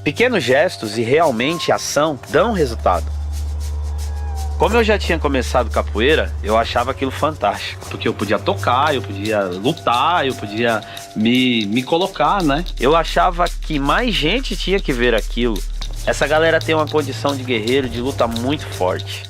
Pequenos gestos e realmente ação dão resultado. Como eu já tinha começado capoeira, eu achava aquilo fantástico. Porque eu podia tocar, eu podia lutar, eu podia me colocar, né? Eu achava que mais gente tinha que ver aquilo. Essa galera tem uma condição de guerreiro, de luta muito forte.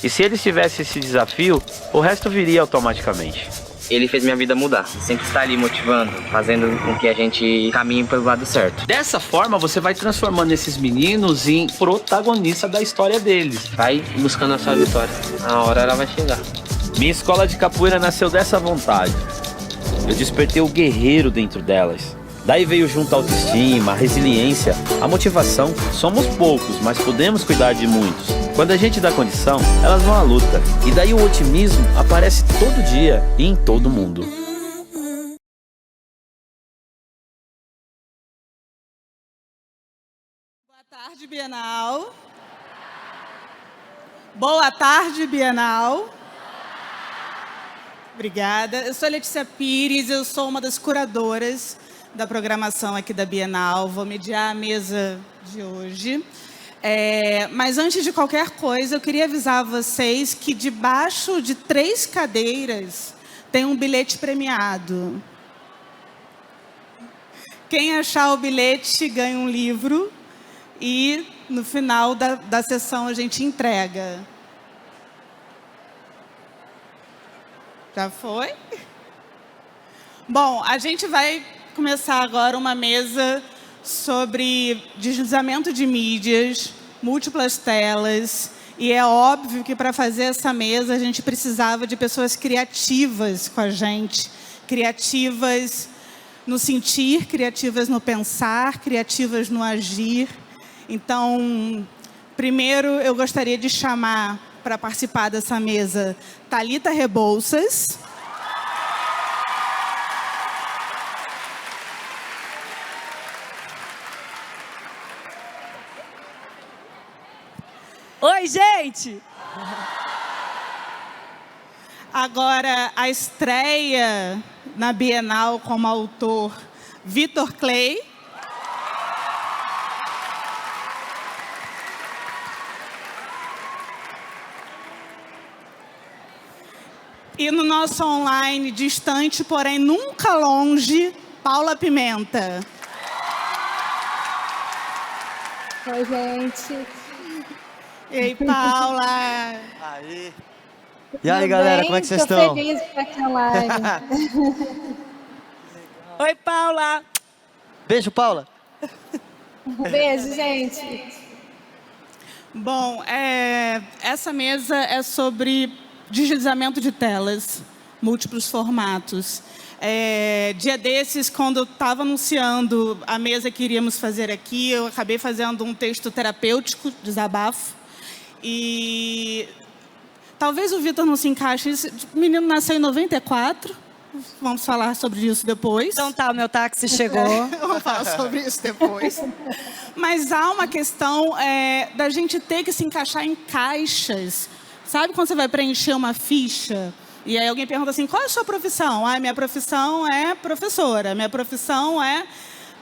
E se eles tivessem esse desafio, o resto viria automaticamente. Ele fez minha vida mudar. Sempre está ali motivando, fazendo com que a gente caminhe pelo lado certo. Dessa forma, você vai transformando esses meninos em protagonistas da história deles. Vai buscando a sua vitória. A hora ela vai chegar. Minha escola de capoeira nasceu dessa vontade. Eu despertei o guerreiro dentro delas. Daí veio junto a autoestima, a resiliência, a motivação. Somos poucos, mas podemos cuidar de muitos. Quando a gente dá condição, elas vão à luta. E daí o otimismo aparece todo dia e em todo mundo. Boa tarde, Bienal. Boa tarde, Bienal. Obrigada. Eu sou Letícia Pires, eu sou uma das curadoras da programação aqui da Bienal. Vou mediar a mesa de hoje. Mas antes de qualquer coisa, eu queria avisar vocês que debaixo de 3 cadeiras tem um bilhete premiado. Quem achar o bilhete ganha um livro e no final da sessão a gente entrega. Já foi? Bom, a gente vai começar agora uma mesa sobre deslizamento de mídias, múltiplas telas, e é óbvio que para fazer essa mesa a gente precisava de pessoas criativas com a gente, criativas no sentir, criativas no pensar, criativas no agir. Então, primeiro eu gostaria de chamar para participar dessa mesa Thalita Rebouças. Oi, gente! Agora, a estreia na Bienal como autor, Vitor Clay. E no nosso online, distante, porém nunca longe, Paula Pimenta. Oi, gente. Ei, Paula. Aí. E aí, galera, como é que vocês estão? Estou feliz de estar aqui online. Oi, Paula! Beijo, Paula. Beijo, gente. Bom, essa mesa é sobre deslizamento de telas, múltiplos formatos. Dia desses, quando eu estava anunciando a mesa que iríamos fazer aqui, eu acabei fazendo um texto terapêutico, desabafo. E talvez o Vitor não se encaixe. O menino nasceu em 94. Vamos falar sobre isso depois. Então tá, o meu táxi chegou. Vamos falar sobre isso depois. Mas há uma questão da gente ter que se encaixar em caixas. Sabe quando você vai preencher uma ficha? E aí alguém pergunta assim, qual é a sua profissão? Minha profissão é professora. Minha profissão é...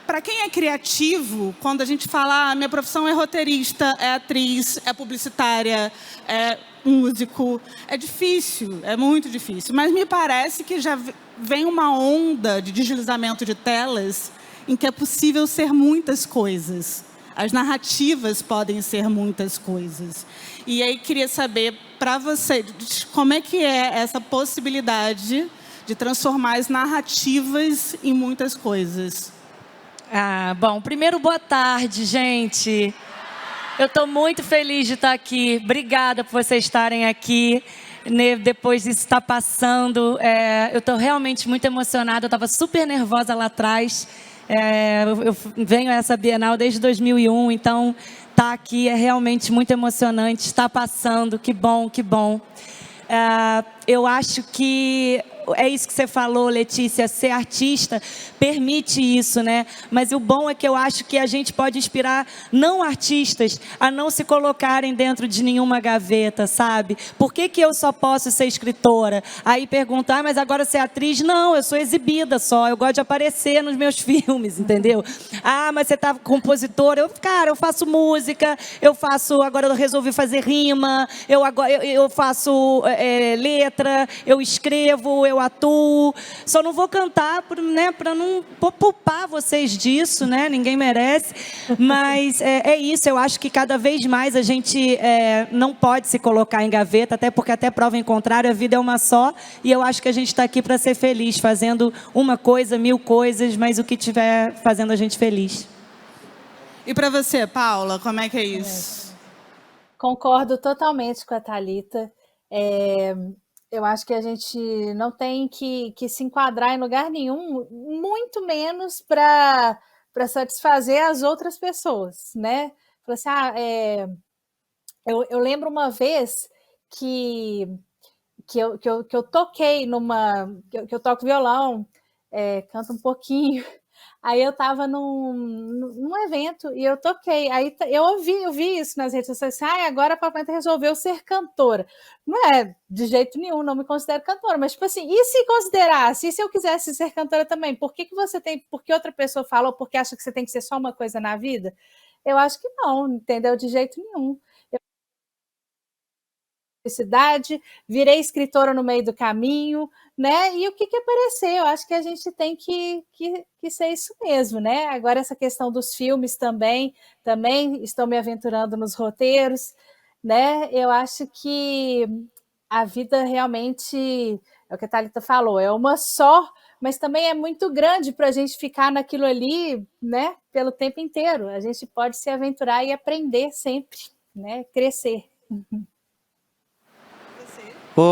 Para quem é criativo, quando a gente fala, minha profissão é roteirista, é atriz, é publicitária, é músico, é difícil, é muito difícil. Mas me parece que já vem uma onda de deslizamento de telas em que é possível ser muitas coisas. As narrativas podem ser muitas coisas. E aí queria saber para você, como é que é essa possibilidade de transformar as narrativas em muitas coisas? Bom, primeiro, boa tarde, gente. Eu estou muito feliz de estar aqui. Obrigada por vocês estarem aqui. Depois disso estar passando, eu estou realmente muito emocionada. Eu estava super nervosa lá atrás. Eu venho a essa Bienal desde 2001, então estar aqui é realmente muito emocionante. Está passando, que bom, que bom. Eu acho que é isso que você falou, Letícia, ser artista permite isso, né? Mas o bom é que eu acho que a gente pode inspirar não artistas a não se colocarem dentro de nenhuma gaveta, sabe? Por que eu só posso ser escritora? Aí perguntar, mas agora você é atriz? Não, eu sou exibida só, eu gosto de aparecer nos meus filmes, entendeu? Ah, mas você tá compositora? Cara, eu faço música, agora eu resolvi fazer rima, eu faço letra, eu escrevo, eu atuo. Só não vou cantar, né, para não poupar vocês disso, né? Ninguém merece. Mas é isso, eu acho que cada vez mais a gente não pode se colocar em gaveta, até porque até prova em contrário, a vida é uma só, e eu acho que a gente está aqui para ser feliz, fazendo uma coisa, 1000 coisas, mas o que estiver fazendo a gente feliz. E para você, Paula, como é que é isso? Concordo totalmente com a Thalita. Eu acho que a gente não tem que se enquadrar em lugar nenhum, muito menos para satisfazer as outras pessoas, né? Eu lembro uma vez que eu toquei que eu toco violão, canto um pouquinho. Aí eu estava num evento e eu toquei. Aí eu vi isso nas redes sociais. Agora a Papai resolveu ser cantora. Não é de jeito nenhum, não me considero cantora. Mas, tipo assim, e se considerasse? E se eu quisesse ser cantora também? Por que você tem... Por que outra pessoa fala ou porque acha que você tem que ser só uma coisa na vida? Eu acho que não, entendeu? De jeito nenhum. Cidade, virei escritora no meio do caminho, né? E o que aparecer? Eu acho que a gente tem que ser isso mesmo, né? Agora essa questão dos filmes também estou me aventurando nos roteiros, né? Eu acho que a vida realmente, é o que a Thalita falou, é uma só, mas também é muito grande para a gente ficar naquilo ali, né? Pelo tempo inteiro. A gente pode se aventurar e aprender sempre, né? Crescer.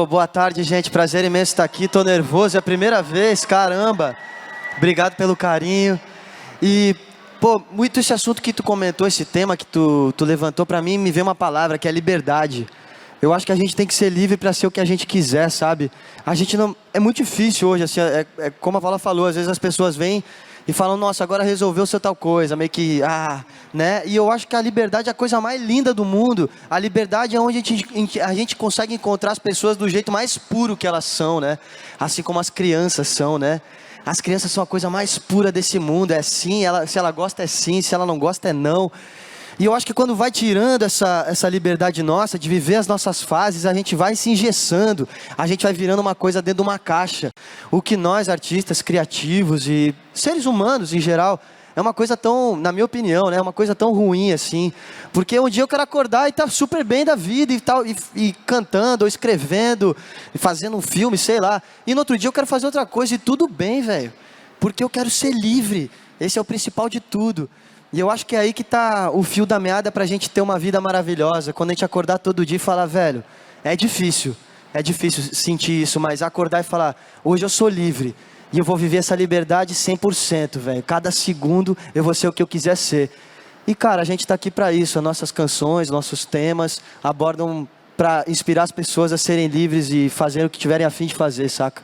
Boa tarde, gente. Prazer imenso estar aqui. Tô nervoso, é a primeira vez, caramba. Obrigado pelo carinho. E, muito esse assunto que tu comentou, esse tema que tu levantou, para mim me veio uma palavra que é liberdade. Eu acho que a gente tem que ser livre para ser o que a gente quiser, sabe? A gente não... É muito difícil hoje, assim, como a Paula falou, às vezes as pessoas vêm e falam, nossa, agora resolveu ser tal coisa, meio que, né? E eu acho que a liberdade é a coisa mais linda do mundo. A liberdade é onde a gente consegue encontrar as pessoas do jeito mais puro que elas são, né? Assim como as crianças são, né? As crianças são a coisa mais pura desse mundo, é sim, se ela gosta é sim, se ela não gosta é não. E eu acho que quando vai tirando essa liberdade nossa de viver as nossas fases, a gente vai se engessando, a gente vai virando uma coisa dentro de uma caixa. O que nós, artistas, criativos e seres humanos em geral, é uma coisa tão, na minha opinião, né, uma coisa tão ruim assim. Porque um dia eu quero acordar e estar super bem da vida e tal, e cantando, ou escrevendo, e fazendo um filme, sei lá. E no outro dia eu quero fazer outra coisa e tudo bem, velho. Porque eu quero ser livre, esse é o principal de tudo. E eu acho que é aí que está o fio da meada para a gente ter uma vida maravilhosa. Quando a gente acordar todo dia e falar, velho, é difícil sentir isso, mas acordar e falar, hoje eu sou livre. E eu vou viver essa liberdade 100%, velho. Cada segundo eu vou ser o que eu quiser ser. E, cara, a gente está aqui para isso. As nossas canções, nossos temas abordam para inspirar as pessoas a serem livres e fazer o que tiverem a fim de fazer, saca?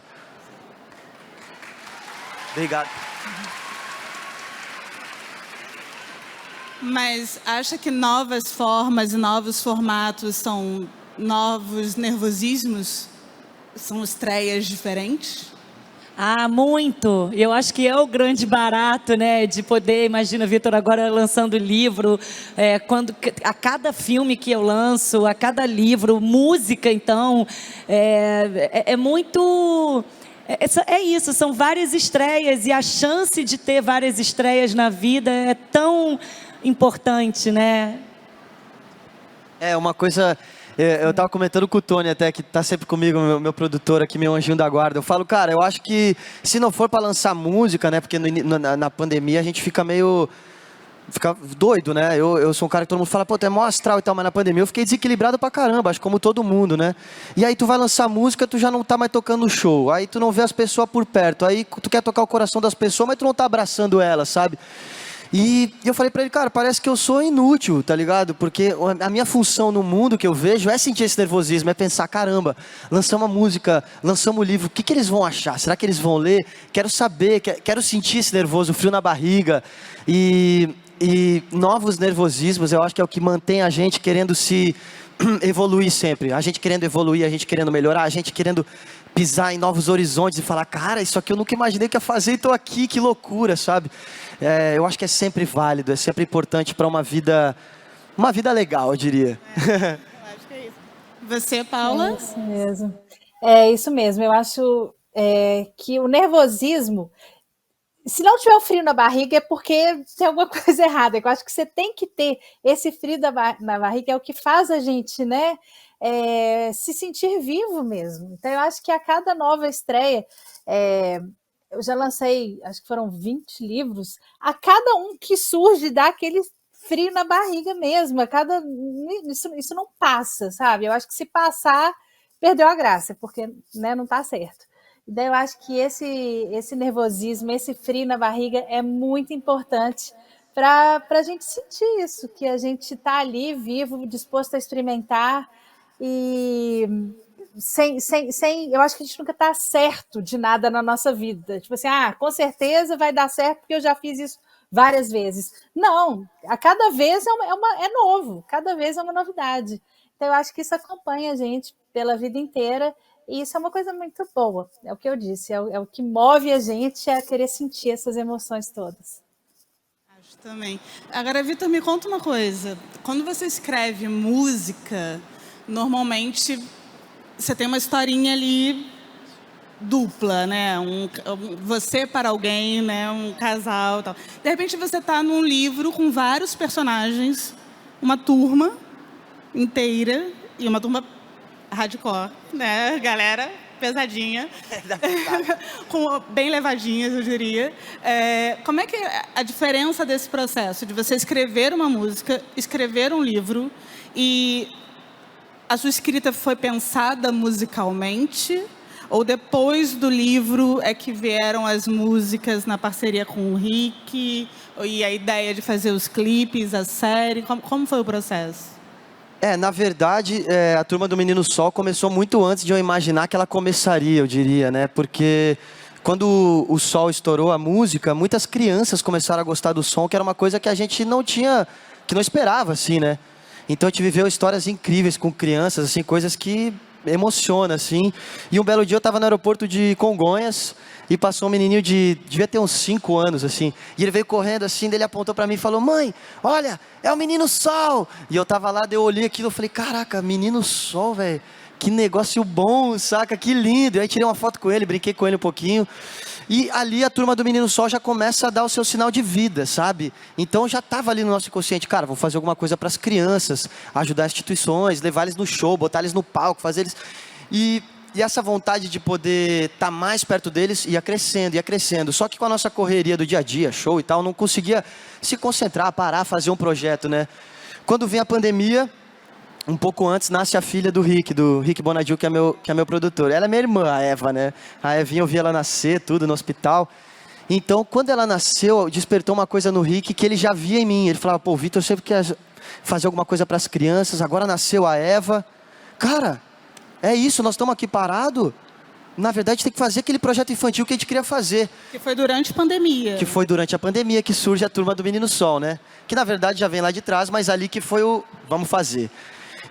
Obrigado. Mas acha que novas formas e novos formatos são novos nervosismos? São estreias diferentes? Muito. Eu acho que é o grande barato, né? De poder, imagina, Vitor, agora lançando livro, a cada filme que eu lanço, a cada livro, música, então, é muito... É isso, são várias estreias e a chance de ter várias estreias na vida é tão importante, né? É uma coisa... Eu estava comentando com o Tony até, que está sempre comigo, meu produtor aqui, meu anjinho da guarda. Eu falo, cara, eu acho que se não for para lançar música, né? Porque na pandemia a gente fica meio... Fica doido, né? Eu sou um cara que todo mundo fala, pô, tu é mó astral e tal, mas na pandemia eu fiquei desequilibrado pra caramba, acho como todo mundo, né? E aí tu vai lançar música, tu já não tá mais tocando no show, aí tu não vê as pessoas por perto, aí tu quer tocar o coração das pessoas, mas tu não tá abraçando elas, sabe? E eu falei pra ele, cara, parece que eu sou inútil, tá ligado? Porque a minha função no mundo que eu vejo é sentir esse nervosismo, é pensar, caramba, lançamos uma música, lançamos um livro, o que eles vão achar? Será que eles vão ler? Quero saber, quero sentir esse nervoso, o frio na barriga. E novos nervosismos, eu acho que é o que mantém a gente querendo se evoluir sempre. A gente querendo evoluir, a gente querendo melhorar, a gente querendo pisar em novos horizontes e falar, cara, isso aqui eu nunca imaginei que ia fazer e tô aqui, que loucura, sabe? Eu acho que é sempre válido, é sempre importante para uma vida legal, eu diria. Eu acho que é isso. Você, Paula? É isso mesmo. É isso mesmo. Eu acho que o nervosismo, se não tiver o frio na barriga, é porque tem alguma coisa errada. Eu acho que você tem que ter esse frio na barriga, é o que faz a gente, né, se sentir vivo mesmo. Então, eu acho que a cada nova estreia, eu já lancei, acho que foram 20 livros, a cada um que surge dá aquele frio na barriga mesmo. Isso não passa, sabe? Eu acho que se passar, perdeu a graça, porque, né, não está certo. Daí eu acho que esse nervosismo, esse frio na barriga é muito importante para a gente sentir isso, que a gente está ali vivo, disposto a experimentar e eu acho que a gente nunca está certo de nada na nossa vida. Tipo assim, com certeza vai dar certo porque eu já fiz isso várias vezes. Não, a cada vez é novo, cada vez é uma novidade. Então eu acho que isso acompanha a gente pela vida inteira. E isso é uma coisa muito boa, é o que eu disse, é o que move a gente a querer sentir essas emoções todas. Acho também. Agora, Vitor, me conta uma coisa. Quando você escreve música, normalmente você tem uma historinha ali dupla, né? Você para alguém, né? Um casal e tal. De repente você está num livro com vários personagens, uma turma inteira e uma turma hardcore, né, galera? Pesadinha. Bem levadinhas, eu diria. Como é que é a diferença desse processo de você escrever uma música, escrever um livro e a sua escrita foi pensada musicalmente? Ou depois do livro é que vieram as músicas na parceria com o Rick e a ideia de fazer os clipes, a série? Como foi o processo? Na verdade, a Turma do Menino Sol começou muito antes de eu imaginar que ela começaria, eu diria, né? Porque quando o Sol estourou a música, muitas crianças começaram a gostar do som, que era uma coisa que a gente não tinha, que não esperava, assim, né? Então a gente viveu histórias incríveis com crianças, assim, coisas que emociona, assim. E um belo dia eu estava no aeroporto de Congonhas e passou um menininho devia ter uns 5 anos, assim. E ele veio correndo, assim, daí ele apontou para mim e falou, mãe, olha, é o Menino Sol. E eu tava lá, daí eu olhei aquilo, eu falei, caraca, Menino Sol, velho. Que negócio bom, saca? Que lindo. E aí tirei uma foto com ele, brinquei com ele um pouquinho. E ali a Turma do Menino Sol já começa a dar o seu sinal de vida, sabe? Então já estava ali no nosso inconsciente, cara, vou fazer alguma coisa para as crianças, ajudar instituições, levar eles no show, botar eles no palco, fazer eles... E essa vontade de poder estar mais perto deles ia crescendo, ia crescendo. Só que com a nossa correria do dia a dia, show e tal, não conseguia se concentrar, parar, fazer um projeto, né? Quando vem a pandemia... Um pouco antes nasce a filha do Rick Bonadil, que é meu produtor. Ela é minha irmã, a Eva, né? A Evinha, eu vi ela nascer, tudo, no hospital. Então, quando ela nasceu, despertou uma coisa no Rick que ele já via em mim. Ele falava, pô, Vitor, eu sempre quer fazer alguma coisa para as crianças, agora nasceu a Eva. Cara, é isso, nós estamos aqui parados. Na verdade, tem que fazer aquele projeto infantil que a gente queria fazer. Que foi durante a pandemia. Que foi durante a pandemia que surge a Turma do Menino Sol, né? Que, na verdade, já vem lá de trás, mas ali que foi o vamos fazer.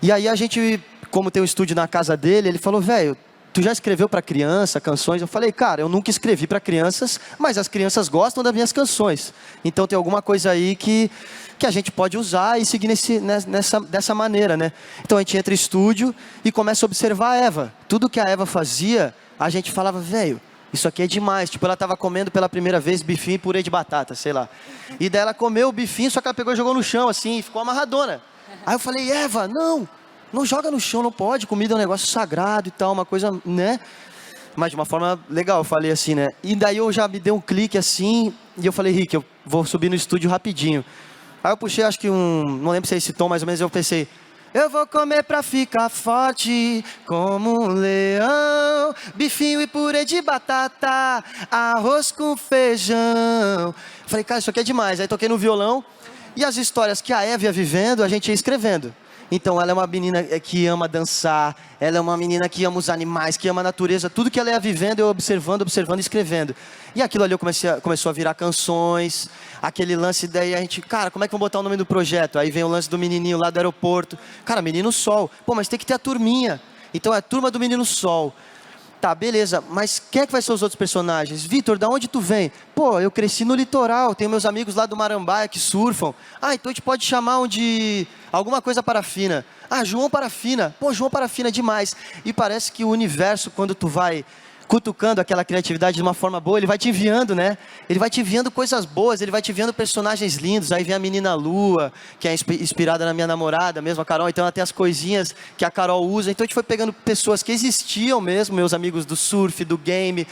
E aí a gente, como tem um estúdio na casa dele, ele falou, velho, tu já escreveu para criança canções? Eu falei, cara, eu nunca escrevi para crianças, mas as crianças gostam das minhas canções. Então tem alguma coisa aí que a gente pode usar e seguir dessa maneira, né? Então a gente entra em estúdio e começa a observar a Eva. Tudo que a Eva fazia, a gente falava, velho, isso aqui é demais. Tipo, ela estava comendo pela primeira vez bifinho e purê de batata, sei lá. E daí ela comeu o bifinho, só que ela pegou e jogou no chão, assim, e ficou amarradona. Aí eu falei, Eva, não joga no chão, não pode, comida é um negócio sagrado e tal, uma coisa, né? Mas de uma forma legal, eu falei assim, né? E daí eu já me dei um clique assim, e eu falei, Rick, eu vou subir no estúdio rapidinho. Aí eu puxei, acho que não lembro se é esse tom, mais ou menos, eu pensei, Eu vou comer pra ficar forte como um leão. Bifinho e purê de batata, arroz com feijão. Falei, cara, isso aqui é demais. Aí toquei no violão e as histórias que a Eva ia vivendo, a gente ia escrevendo. Então ela é uma menina que ama dançar, ela é uma menina que ama os animais, que ama a natureza. Tudo que ela ia vivendo, eu observando e escrevendo. E aquilo ali começou a virar canções, aquele lance daí a gente, cara, como é que vamos botar o nome do projeto? Aí vem o lance do menininho lá do aeroporto. Cara, Menino Sol. Pô, mas tem que ter a turminha. Então é a turma do Menino Sol. Tá, beleza, mas quem é que vai ser os outros personagens? Vitor, da onde tu vem? Pô, eu cresci no litoral, tenho meus amigos lá do Marambaia que surfam. Ah, então a gente pode chamar um de alguma coisa Parafina. Ah, João Parafina. Pô, João Parafina é demais. E parece que o universo, quando tu vai cutucando aquela criatividade de uma forma boa, ele vai te enviando, né? Ele vai te enviando coisas boas, ele vai te enviando personagens lindos. Aí vem a menina Lua, que é inspirada na minha namorada mesmo, a Carol. Então ela tem as coisinhas que a Carol usa. Então a gente foi pegando pessoas que existiam mesmo, meus amigos do surf, do game,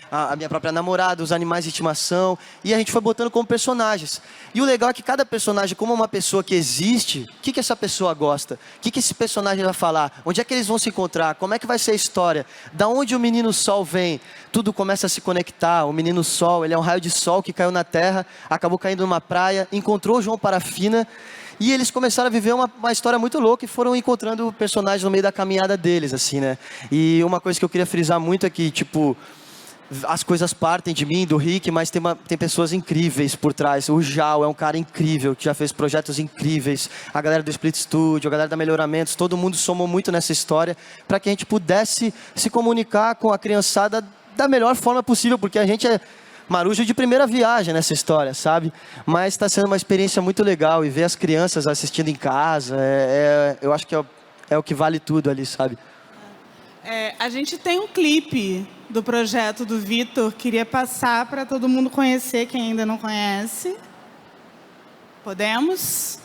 a minha própria namorada, os animais de estimação. E a gente foi botando como personagens. E o legal é que cada personagem, como uma pessoa que existe, o que essa pessoa gosta? O que esse personagem vai falar? Onde é que eles vão se encontrar? Como é que vai ser a história? Da onde o Menino Sol vem? Tudo começa a se conectar. O Menino Sol, ele é um raio de sol que caiu na terra, acabou caindo numa praia, encontrou o João Parafina e eles começaram a viver uma história muito louca e foram encontrando personagens no meio da caminhada deles, assim, né? E uma coisa que eu queria frisar muito é que, tipo, as coisas partem de mim, do Rick, mas tem pessoas incríveis por trás. O Jal é um cara incrível, que já fez projetos incríveis. A galera do Split Studio, a galera da Melhoramentos, todo mundo somou muito nessa história para que a gente pudesse se comunicar com a criançada da melhor forma possível, porque a gente é marujo de primeira viagem nessa história, sabe? Mas está sendo uma experiência muito legal e ver as crianças assistindo em casa, eu acho que é o que vale tudo ali, sabe? A gente tem um clipe do projeto do Vitor, queria passar para todo mundo conhecer, quem ainda não conhece. Podemos?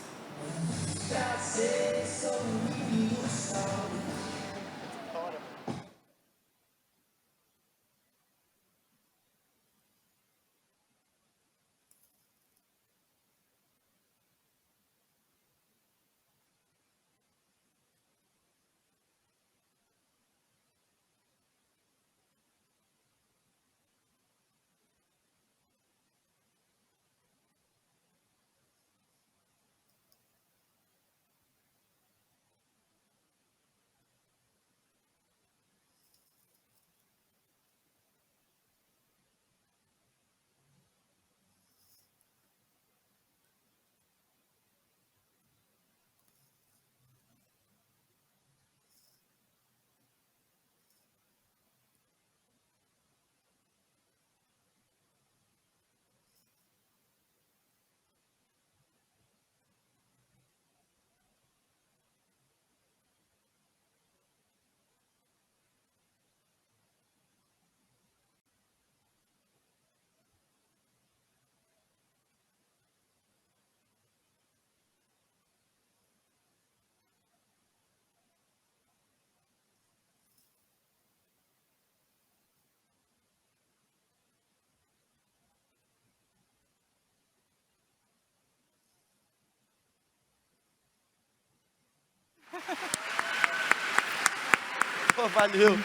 Pô, valeu.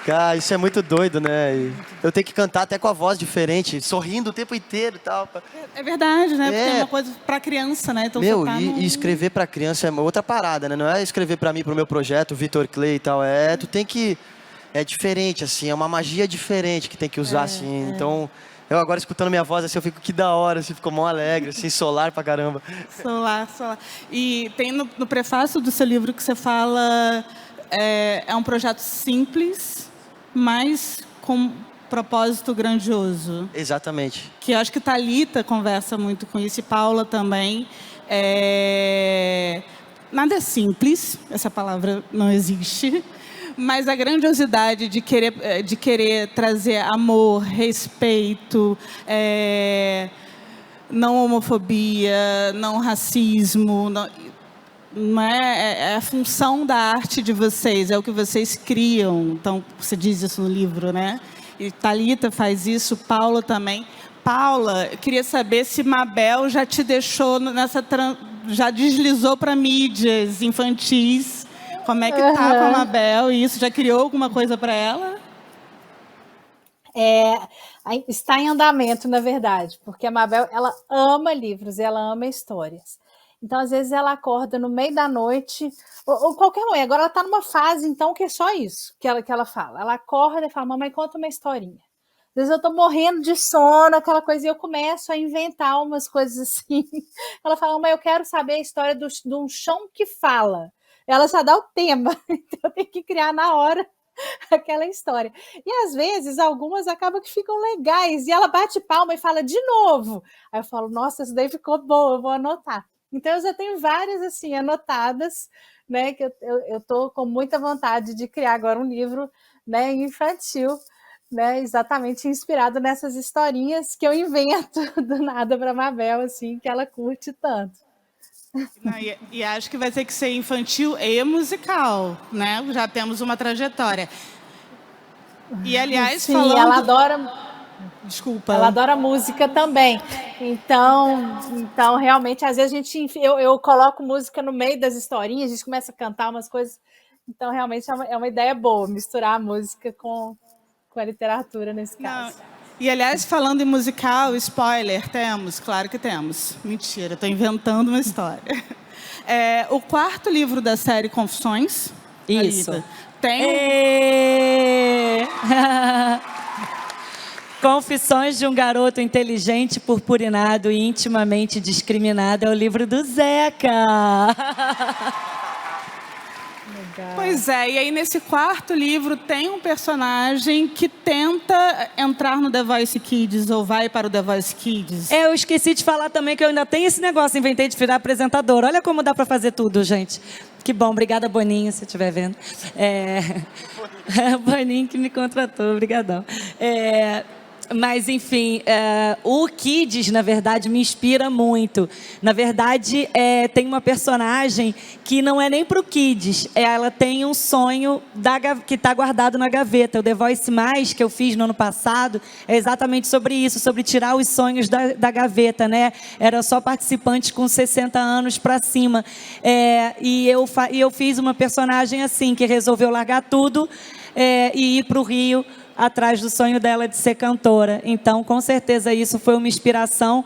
Cara, isso é muito doido, né? E eu tenho que cantar até com a voz diferente, sorrindo o tempo inteiro e tal. É verdade, né? Porque é uma coisa para criança, né? Então, Meu, e escrever para criança é outra parada, né? Não é escrever para mim, pro meu projeto, Vitor Clay e tal. Tu tem que... É diferente, assim, é uma magia diferente que tem que usar, assim. Então, eu agora escutando minha voz, assim, eu fico que da hora, assim, fico mó alegre, assim, solar pra caramba. Solar. E tem no prefácio do seu livro que você fala... É um projeto simples, mas com propósito grandioso. Exatamente. Que eu acho que Thalita conversa muito com isso, e Paula também. Nada é simples, essa palavra não existe, mas a grandiosidade de querer trazer amor, respeito, não homofobia, não racismo... Não é a função da arte de vocês, é o que vocês criam. Então, você diz isso no livro, né? E Thalita faz isso, Paula também. Paula, eu queria saber se Mabel já te deixou já deslizou para mídias infantis. Como é que tá com a Mabel? E isso já criou alguma coisa para ela? Está em andamento, na verdade, porque a Mabel, ela ama livros, ela ama histórias. Então, às vezes, ela acorda no meio da noite, ou qualquer um. Agora, ela está numa fase, então, que é só isso que ela fala. Ela acorda e fala, mamãe, conta uma historinha. Às vezes eu estou morrendo de sono, aquela coisa, e eu começo a inventar umas coisas assim. Ela fala, mãe, eu quero saber a história de um chão que fala. Ela já dá o tema, então eu tenho que criar na hora aquela história. E às vezes algumas acabam que ficam legais, e ela bate palma e fala de novo. Aí eu falo, nossa, isso daí ficou bom, eu vou anotar. Então eu já tenho várias assim anotadas, né? Que eu tô com muita vontade de criar agora um livro, né, infantil, né, exatamente inspirado nessas historinhas que eu invento do nada para Mabel, assim, que ela curte tanto. Não, e acho que vai ter que ser infantil e musical, né? Já temos uma trajetória. E, aliás, sim, falando... ela adora... Desculpa. Ela adora música também. Então realmente, às vezes eu coloco música no meio das historinhas, a gente começa a cantar umas coisas. Então, realmente é uma ideia boa, misturar a música com a literatura nesse caso. Não. E, aliás, falando em musical, spoiler, temos? Claro que temos. Mentira, estou inventando uma história. O 4º livro da série Confissões. Isso. Alida, tem Confissões de um garoto inteligente, purpurinado e intimamente discriminado é o livro do Zeca. Legal. Pois é, e aí nesse 4º livro tem um personagem que tenta entrar no The Voice Kids ou vai para o The Voice Kids. Eu esqueci de falar também que eu ainda tenho esse negócio, inventei de virar apresentadora. Olha como dá para fazer tudo, gente. Que bom, obrigada, Boninho, se estiver vendo. Boninho que me contratou, obrigadão. Mas, enfim, o Kids, na verdade, me inspira muito. Na verdade, tem uma personagem que não é nem para o Kids. Ela tem um sonho que está guardado na gaveta. O The Voice Mais, que eu fiz no ano passado, é exatamente sobre isso, sobre tirar os sonhos da gaveta, né? Era só participantes com 60 anos para cima. E eu fiz uma personagem assim, que resolveu largar tudo e ir para o Rio, atrás do sonho dela de ser cantora. Então, com certeza, isso foi uma inspiração,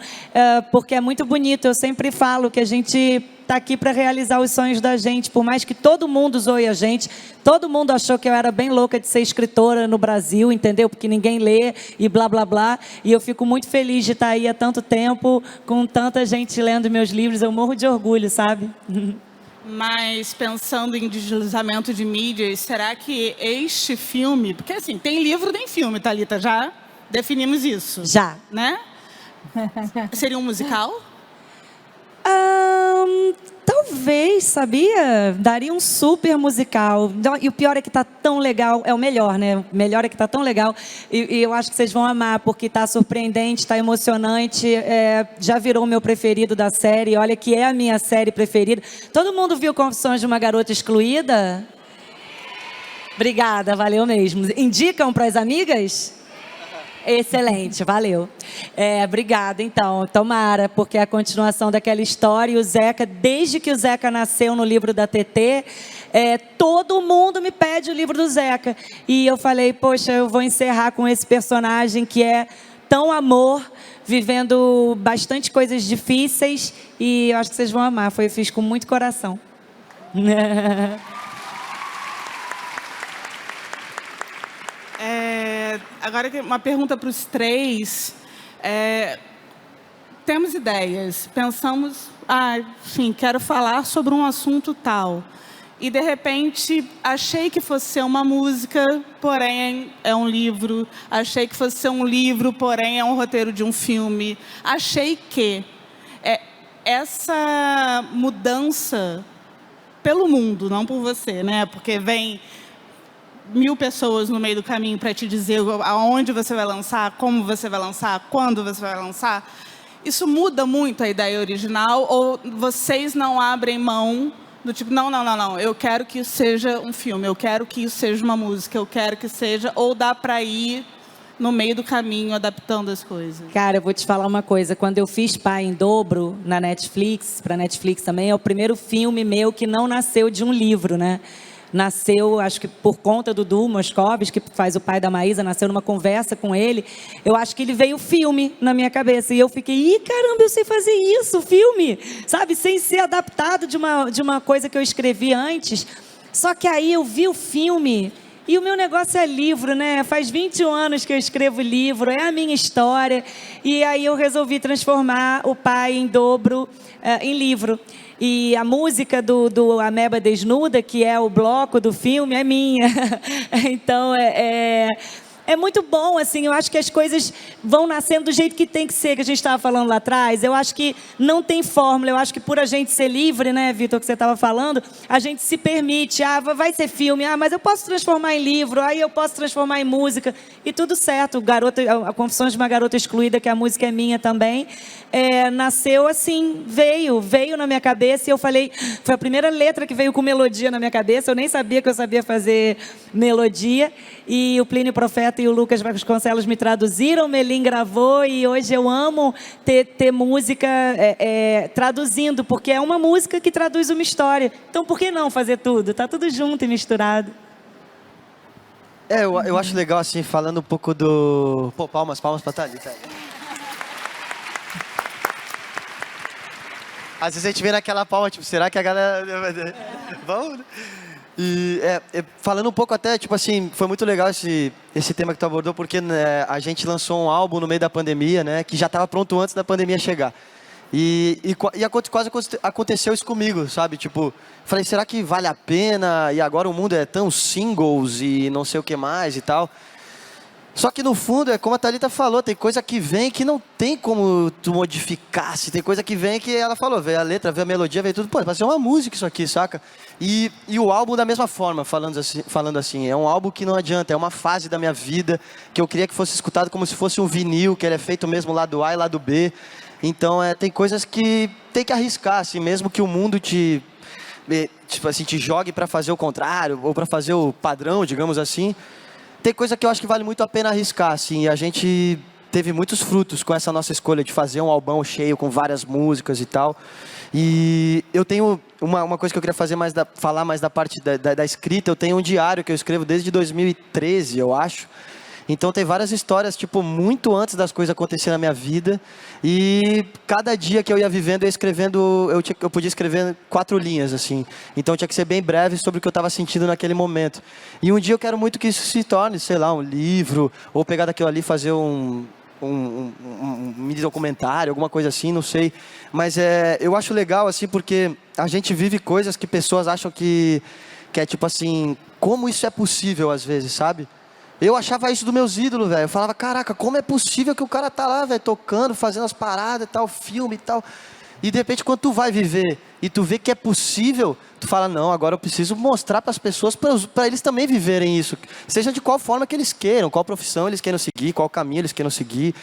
porque é muito bonito. Eu sempre falo que a gente está aqui para realizar os sonhos da gente, por mais que todo mundo zoe a gente, todo mundo achou que eu era bem louca de ser escritora no Brasil, entendeu? Porque ninguém lê e blá, blá, blá. E eu fico muito feliz de estar aí há tanto tempo, com tanta gente lendo meus livros. Eu morro de orgulho, sabe? Mas pensando em deslizamento de mídias, será que este filme... Porque assim, tem livro, tem filme, Thalita, já definimos isso. Já. Né? Seria um musical? Talvez, sabia? Daria um super musical. E o pior é que tá tão legal, é o melhor, né? O melhor é que tá tão legal. E eu acho que vocês vão amar, porque tá surpreendente, tá emocionante. Já virou o meu preferido da série. Olha que é a minha série preferida. Todo mundo viu Confissões de uma Garota Excluída? Obrigada, valeu mesmo. Indicam para as amigas? Excelente, valeu. Obrigada, então. Tomara, porque é a continuação daquela história. E o Zeca, desde que o Zeca nasceu no livro da TT, todo mundo me pede o livro do Zeca. E eu falei, poxa, eu vou encerrar com esse personagem que é tão amor, vivendo bastante coisas difíceis. E eu acho que vocês vão amar. Eu fiz com muito coração. Agora, uma pergunta para os três. Temos ideias, pensamos, enfim, quero falar sobre um assunto tal. E, de repente, achei que fosse ser uma música, porém é um livro. Achei que fosse ser um livro, porém é um roteiro de um filme. Achei que essa mudança pelo mundo, não por você, né? Porque vem 1000 pessoas no meio do caminho para te dizer aonde você vai lançar, como você vai lançar, quando você vai lançar. Isso muda muito a ideia original ou vocês não abrem mão do tipo, não, eu quero que isso seja um filme, eu quero que isso seja uma música, eu quero que seja, ou dá para ir no meio do caminho, adaptando as coisas? Cara, eu vou te falar uma coisa. Quando eu fiz Pai em Dobro na Netflix, para Netflix também, é o primeiro filme meu que não nasceu de um livro, né? Nasceu, acho que por conta do Du Moscovitz, que faz o pai da Maísa, nasceu numa conversa com ele. Eu acho que ele veio filme na minha cabeça. E eu fiquei, ih, caramba, eu sei fazer isso, filme. Sabe, sem ser adaptado de uma coisa que eu escrevi antes. Só que aí eu vi o filme e o meu negócio é livro, né? Faz 21 anos que eu escrevo livro, é a minha história. E aí eu resolvi transformar o Pai em Dobro em livro. E a música do Ameba Desnuda, que é o bloco do filme, é minha. Então, é muito bom, assim, eu acho que as coisas vão nascendo do jeito que tem que ser, que a gente estava falando lá atrás. Eu acho que não tem fórmula, eu acho que por a gente ser livre, né, Vitor, que você estava falando, a gente se permite, vai ser filme, mas eu posso transformar em livro, aí eu posso transformar em música, e tudo certo. A Confissões de uma Garota Excluída, que a música é minha também, nasceu assim, veio na minha cabeça, e eu falei, foi a primeira letra que veio com melodia na minha cabeça, eu nem sabia que eu sabia fazer melodia, e o Plínio Profeta e o Lucas Vasconcelos me traduziram, Melim gravou, e hoje eu amo ter música traduzindo, porque é uma música que traduz uma história. Então, por que não fazer tudo? Tá tudo junto e misturado. Eu acho legal, assim, falando um pouco do... Pô, palmas pra Thalita. Às vezes a gente vê naquela palma, tipo, será que a galera... Vamos, né? E falando um pouco até, tipo assim, foi muito legal esse tema que tu abordou, porque né, a gente lançou um álbum no meio da pandemia, né, que já estava pronto antes da pandemia chegar. E quase aconteceu isso comigo, sabe? Tipo, falei, será que vale a pena? E agora o mundo é tão singles e não sei o que mais e tal. Só que no fundo, é como a Thalita falou, tem coisa que vem que não tem como tu modificar. Se tem coisa que vem que ela falou, veio a letra, veio a melodia, veio tudo. Pô, vai ser uma música isso aqui, saca? E o álbum da mesma forma, falando assim, é um álbum que não adianta, é uma fase da minha vida que eu queria que fosse escutado como se fosse um vinil, que ele é feito mesmo lado A e lado B. Então, tem coisas que tem que arriscar, assim, mesmo que o mundo te jogue para fazer o contrário, ou para fazer o padrão, digamos assim. Tem coisa que eu acho que vale muito a pena arriscar, assim, e a gente teve muitos frutos com essa nossa escolha de fazer um album cheio com várias músicas e tal. E eu tenho uma coisa que eu queria falar mais da parte da escrita. Eu tenho um diário que eu escrevo desde 2013, eu acho. Então tem várias histórias, tipo, muito antes das coisas acontecerem na minha vida. E cada dia que eu ia vivendo, eu ia escrevendo, eu podia escrever 4 linhas, assim. Então tinha que ser bem breve sobre o que eu estava sentindo naquele momento. E um dia eu quero muito que isso se torne, sei lá, um livro, ou pegar daquilo ali e fazer um mini documentário, alguma coisa assim, não sei. Mas eu acho legal, assim, porque a gente vive coisas que pessoas acham que é tipo assim, como isso é possível às vezes, sabe? Eu achava isso dos meus ídolos, velho. Eu falava, caraca, como é possível que o cara tá lá, velho, tocando, fazendo as paradas e tal, filme e tal. E de repente, quando tu vai viver e tu vê que é possível, tu fala, não, agora eu preciso mostrar para as pessoas, para eles também viverem isso. Seja de qual forma que eles queiram, qual profissão eles queiram seguir, qual caminho eles queiram seguir.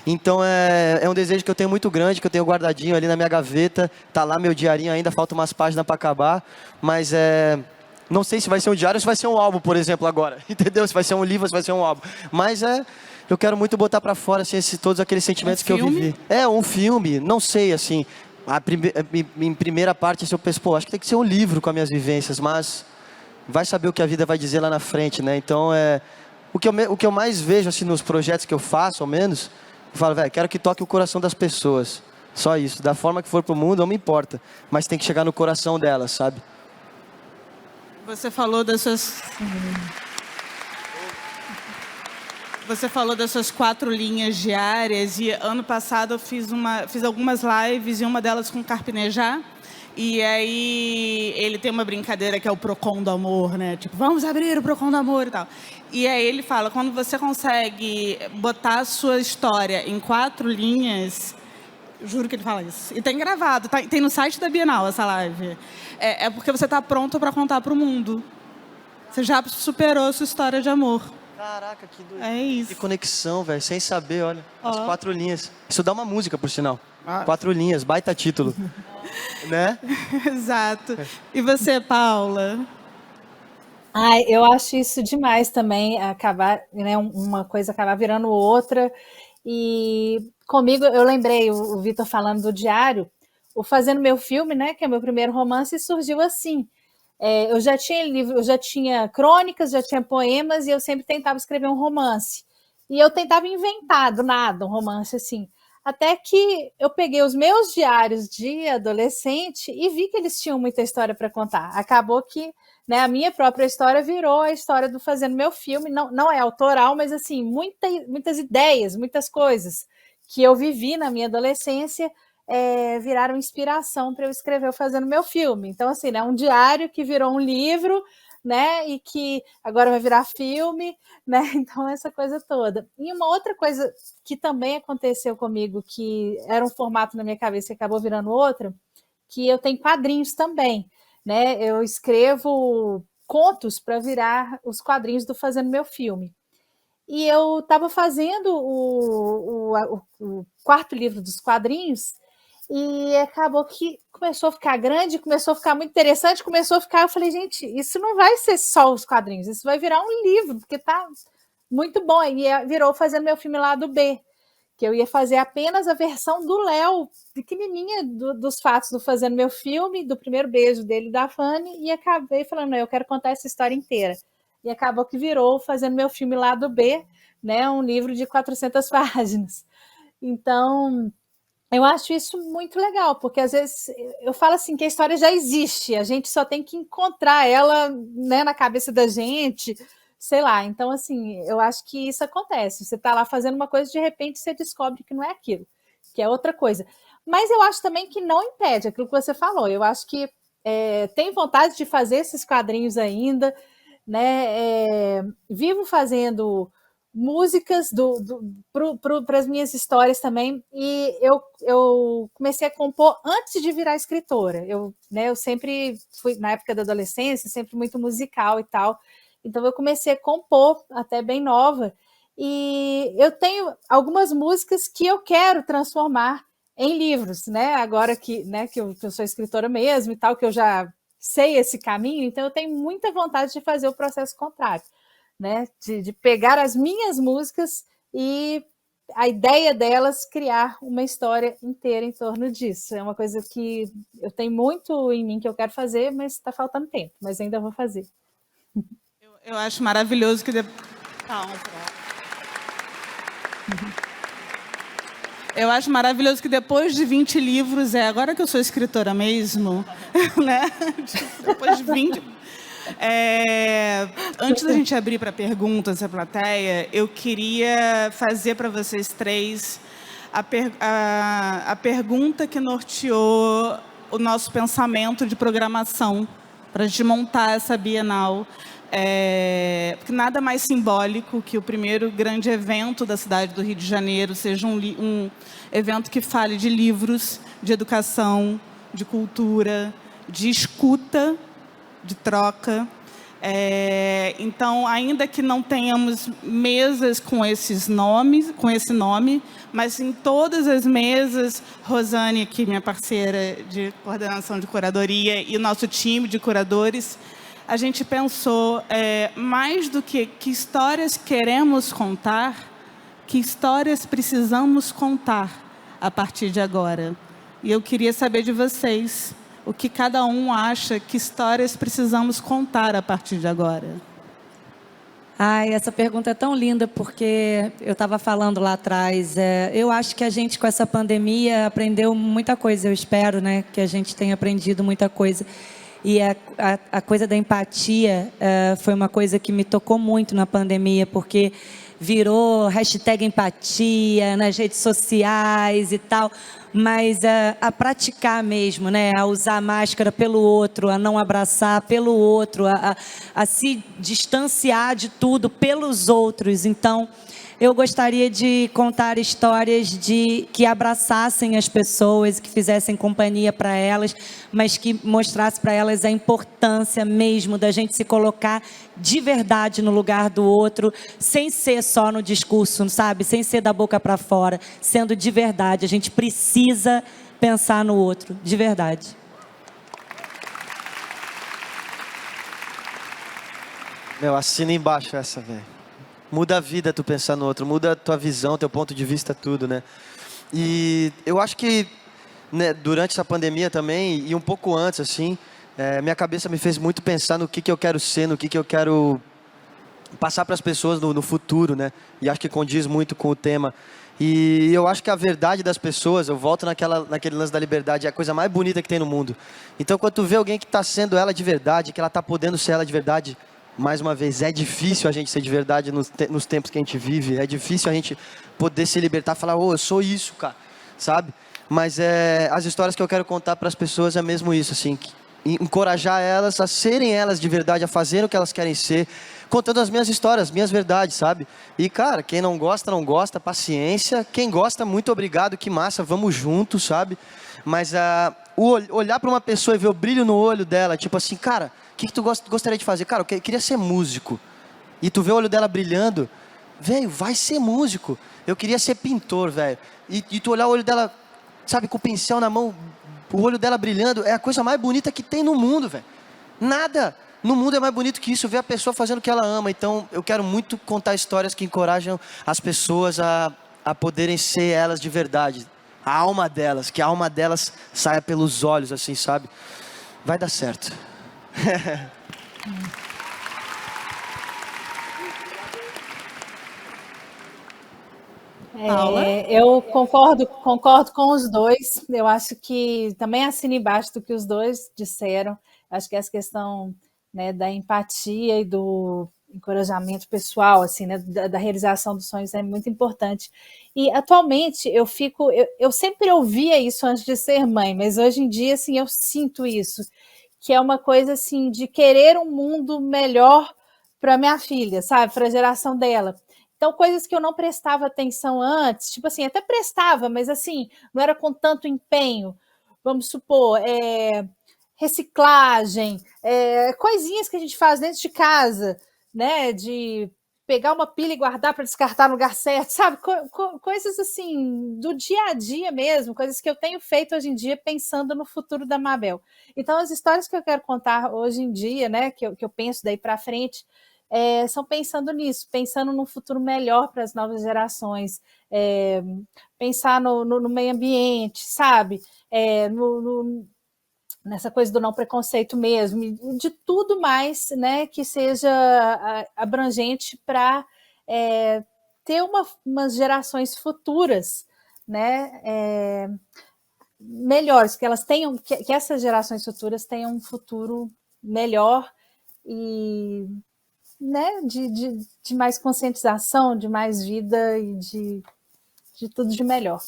Então, é um desejo que eu tenho muito grande, que eu tenho guardadinho ali na minha gaveta. Tá lá meu diarinho ainda, faltam umas páginas para acabar. Mas não sei se vai ser um diário ou se vai ser um álbum, por exemplo, agora. Entendeu? Se vai ser um livro ou se vai ser um álbum. Mas eu quero muito botar pra fora, assim, todos aqueles sentimentos que eu vivi. Um filme, não sei, assim. Em primeira parte, assim, eu penso, pô, acho que tem que ser um livro com as minhas vivências, mas vai saber o que a vida vai dizer lá na frente, né? Então, o que eu mais vejo, assim, nos projetos que eu faço, ao menos, eu falo, velho, quero que toque o coração das pessoas. Só isso. Da forma que for pro mundo, não me importa. Mas tem que chegar no coração delas, sabe? Você falou das suas 4 linhas diárias, e ano passado eu fiz algumas lives, e uma delas com o Carpinejar. E aí ele tem uma brincadeira que é o Procon do Amor, né? Tipo, vamos abrir o Procon do Amor e tal. E aí ele fala, quando você consegue botar a sua história em 4 linhas... Juro que ele fala isso. E tem gravado, tem no site da Bienal essa live. É porque você está pronto para contar para o mundo. Você já superou a sua história de amor. Caraca, que doido. É isso. Que conexão, velho. Sem saber, olha. As 4 linhas. Isso dá uma música, por sinal. 4 linhas, baita título. Né? Exato. E você, Paula? Ai, eu acho isso demais também, acabar, né, uma coisa acabar virando outra. E comigo, eu lembrei o Vitor falando do diário, o Fazendo Meu Filme, né, que é meu primeiro romance, surgiu assim. Eu já tinha livro, eu já tinha crônicas, já tinha poemas, e eu sempre tentava escrever um romance. E eu tentava inventar do nada um romance assim. Até que eu peguei os meus diários de adolescente e vi que eles tinham muita história para contar. Acabou que, né, a minha própria história virou a história do Fazendo Meu Filme. Não, não é autoral, mas assim, muitas ideias, muitas coisas que eu vivi na minha adolescência viraram inspiração para eu escrever o Fazendo Meu Filme. Então, assim, né, um diário que virou um livro, né, e que agora vai virar filme, né? Então, essa coisa toda. E uma outra coisa que também aconteceu comigo, que era um formato na minha cabeça e acabou virando outro, que eu tenho quadrinhos também, né? Eu escrevo contos para virar os quadrinhos do Fazendo Meu Filme. E eu estava fazendo o quarto livro dos quadrinhos e acabou que começou a ficar grande, começou a ficar muito interessante, começou a ficar... Eu falei, gente, isso não vai ser só os quadrinhos, isso vai virar um livro, porque tá muito bom. E virou Fazendo Meu Filme Lado B, que eu ia fazer apenas a versão do Léo, pequenininha, dos fatos do Fazendo Meu Filme, do primeiro beijo dele e da Fanny, e acabei falando, não, eu quero contar essa história inteira. E acabou que virou Fazendo Meu Filme Lado B, né, um livro de 400 páginas. Então, eu acho isso muito legal, porque às vezes eu falo assim que a história já existe, a gente só tem que encontrar ela, né, na cabeça da gente, sei lá. Então, assim, eu acho que isso acontece. Você está lá fazendo uma coisa e de repente você descobre que não é aquilo, que é outra coisa. Mas eu acho também que não impede aquilo que você falou. Eu acho que tem vontade de fazer esses quadrinhos ainda, né? Vivo fazendo músicas para as minhas histórias também, e eu comecei a compor antes de virar escritora. Eu sempre fui, na época da adolescência, sempre muito musical e tal, então eu comecei a compor até bem nova, e eu tenho algumas músicas que eu quero transformar em livros, né? Agora que eu sou escritora mesmo e tal, que eu já sei esse caminho, então eu tenho muita vontade de fazer o processo contrário, né? De pegar as minhas músicas e a ideia delas criar uma história inteira em torno disso. É uma coisa que eu tenho muito em mim que eu quero fazer, mas está faltando tempo, mas ainda vou fazer. Eu acho maravilhoso que... Eu acho maravilhoso que depois de 20 livros, agora que eu sou escritora mesmo, né? Depois de 20... antes da gente abrir para perguntas da plateia, eu queria fazer para vocês três a pergunta que norteou o nosso pensamento de programação para a gente montar essa Bienal. Porque nada mais simbólico que o primeiro grande evento da cidade do Rio de Janeiro seja um evento que fale de livros, de educação, de cultura, de escuta, de troca. Então, ainda que não tenhamos mesas com esse nome, mas em todas as mesas, Rosane, aqui, minha parceira de coordenação de curadoria, e o nosso time de curadores, a gente pensou, mais do que histórias queremos contar, que histórias precisamos contar a partir de agora. E eu queria saber de vocês o que cada um acha, que histórias precisamos contar a partir de agora. Ai, essa pergunta é tão linda, porque eu estava falando lá atrás, eu acho que a gente, com essa pandemia, aprendeu muita coisa. Eu espero, né, que a gente tenha aprendido muita coisa. E a coisa da empatia foi uma coisa que me tocou muito na pandemia, porque virou hashtag empatia nas redes sociais e tal, mas a praticar mesmo, né? A usar máscara pelo outro, a não abraçar pelo outro, a se distanciar de tudo pelos outros. Então, eu gostaria de contar histórias que abraçassem as pessoas, que fizessem companhia para elas, mas que mostrasse para elas a importância mesmo da gente se colocar de verdade no lugar do outro, sem ser só no discurso, sabe? Sem ser da boca para fora, sendo de verdade. A gente precisa pensar no outro, de verdade. Meu, assina embaixo essa, velho. Muda a vida tu pensar no outro, muda a tua visão, teu ponto de vista, tudo, né? E eu acho que, né, durante essa pandemia também, e um pouco antes, assim, minha cabeça me fez muito pensar no que eu quero ser, no que eu quero passar para as pessoas no futuro, né? E acho que condiz muito com o tema. E eu acho que a verdade das pessoas, eu volto naquele lance da liberdade, é a coisa mais bonita que tem no mundo. Então, quando tu vê alguém que está sendo ela de verdade, que ela está podendo ser ela de verdade, mais uma vez, é difícil a gente ser de verdade nos tempos que a gente vive. É difícil a gente poder se libertar e falar, eu sou isso, cara, sabe? Mas as histórias que eu quero contar para as pessoas é mesmo isso, assim, encorajar elas a serem elas de verdade, a fazerem o que elas querem ser, contando as minhas histórias, minhas verdades, sabe? E, cara, quem não gosta, paciência. Quem gosta, muito obrigado, que massa, vamos juntos, sabe? Mas olhar para uma pessoa e ver o brilho no olho dela, tipo assim, cara, o que tu gostaria de fazer? Cara, eu queria ser músico. E tu vê o olho dela brilhando, velho, vai ser músico. Eu queria ser pintor, velho. E tu olhar o olho dela, sabe, com o pincel na mão, o olho dela brilhando, é a coisa mais bonita que tem no mundo, velho. Nada no mundo é mais bonito que isso, ver a pessoa fazendo o que ela ama. Então, eu quero muito contar histórias que encorajam as pessoas a poderem ser elas de verdade. A alma delas, que a alma delas saia pelos olhos, assim, sabe? Vai dar certo. Eu concordo com os dois. Eu acho que também assino embaixo do que os dois disseram. Acho que essa questão, né, da empatia e do encorajamento pessoal, assim, né, da realização dos sonhos é muito importante. E atualmente eu sempre ouvia isso antes de ser mãe, mas hoje em dia, assim, eu sinto isso, que é uma coisa assim de querer um mundo melhor para minha filha, sabe, para a geração dela. Então, coisas que eu não prestava atenção antes, tipo assim, até prestava, mas assim, não era com tanto empenho. Vamos supor, reciclagem, coisinhas que a gente faz dentro de casa, né? De pegar uma pilha e guardar para descartar no lugar certo, sabe? Coisas assim, do dia a dia mesmo, coisas que eu tenho feito hoje em dia pensando no futuro da Mabel. Então, as histórias que eu quero contar hoje em dia, né? Que eu penso daí para frente, são pensando nisso, pensando num futuro melhor para as novas gerações, pensar no meio ambiente, sabe? Nessa coisa do não preconceito mesmo, de tudo mais, né, que seja abrangente para ter umas gerações futuras, né, melhores, que elas tenham, que essas gerações futuras tenham um futuro melhor e, né, de mais conscientização, de mais vida e de tudo de melhor.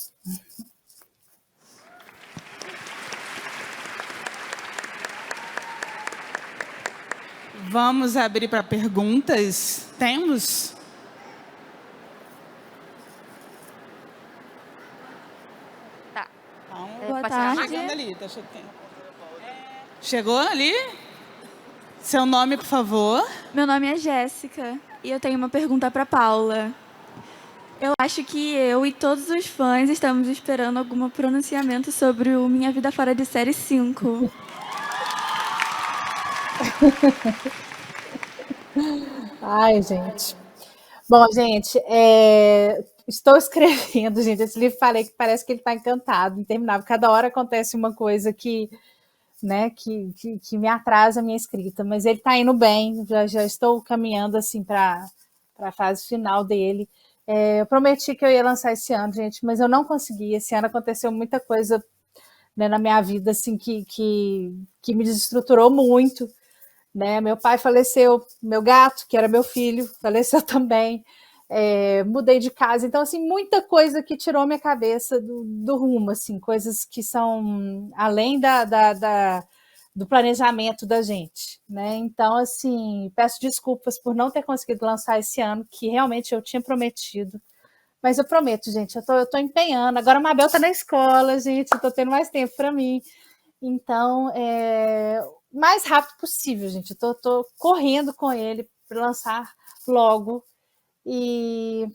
Vamos abrir para perguntas. Temos? Tá. Então, Boa tá tarde. chegando ali, tá chegando. Chegou ali? Seu nome, por favor. Meu nome é Jéssica e eu tenho uma pergunta para Paula. Eu acho que eu e todos os fãs estamos esperando algum pronunciamento sobre o Minha Vida Fora de Série 5. Ai, gente. Bom, gente, estou escrevendo, gente. Esse livro, falei que parece que ele está encantado, interminável. Cada hora acontece uma coisa que, né, que me atrasa a minha escrita, mas ele está indo bem. Já estou caminhando assim para a fase final dele. Eu prometi que eu ia lançar esse ano, gente, mas eu não consegui. Esse ano aconteceu muita coisa, né, na minha vida assim que me desestruturou muito. Né? Meu pai faleceu, meu gato, que era meu filho, faleceu também. Mudei de casa, então assim, muita coisa que tirou minha cabeça do rumo, assim, coisas que são além do planejamento da gente, né? Então, assim, peço desculpas por não ter conseguido lançar esse ano, que realmente eu tinha prometido. Mas eu prometo, gente, eu tô empenhando. Agora a Mabel tá na escola, gente, eu tô tendo mais tempo para mim. Então, mais rápido possível, gente. Eu tô correndo com ele para lançar logo. E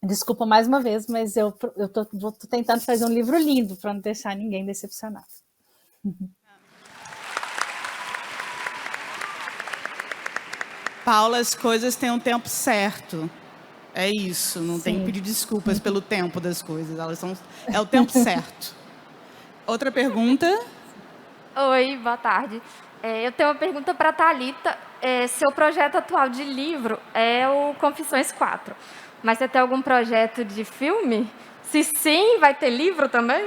desculpa mais uma vez, mas eu tô tentando fazer um livro lindo para não deixar ninguém decepcionado. Paula, as coisas têm um tempo certo. É isso, não tem que Sim. pedir desculpas pelo tempo das coisas. É o tempo certo. Outra pergunta? Oi, boa tarde. Eu tenho uma pergunta para a Thalita. Seu projeto atual de livro é o Confissões 4. Mas você tem algum projeto de filme? Se sim, vai ter livro também?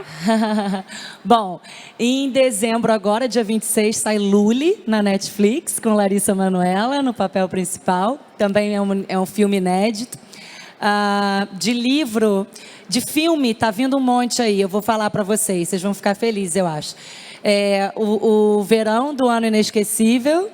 Bom, em dezembro agora, dia 26, sai Lully na Netflix, com Larissa Manoela no papel principal. Também é um filme inédito. De livro, de filme, tá vindo um monte aí. Eu vou falar para vocês vão ficar felizes, eu acho. O Verão do Ano Inesquecível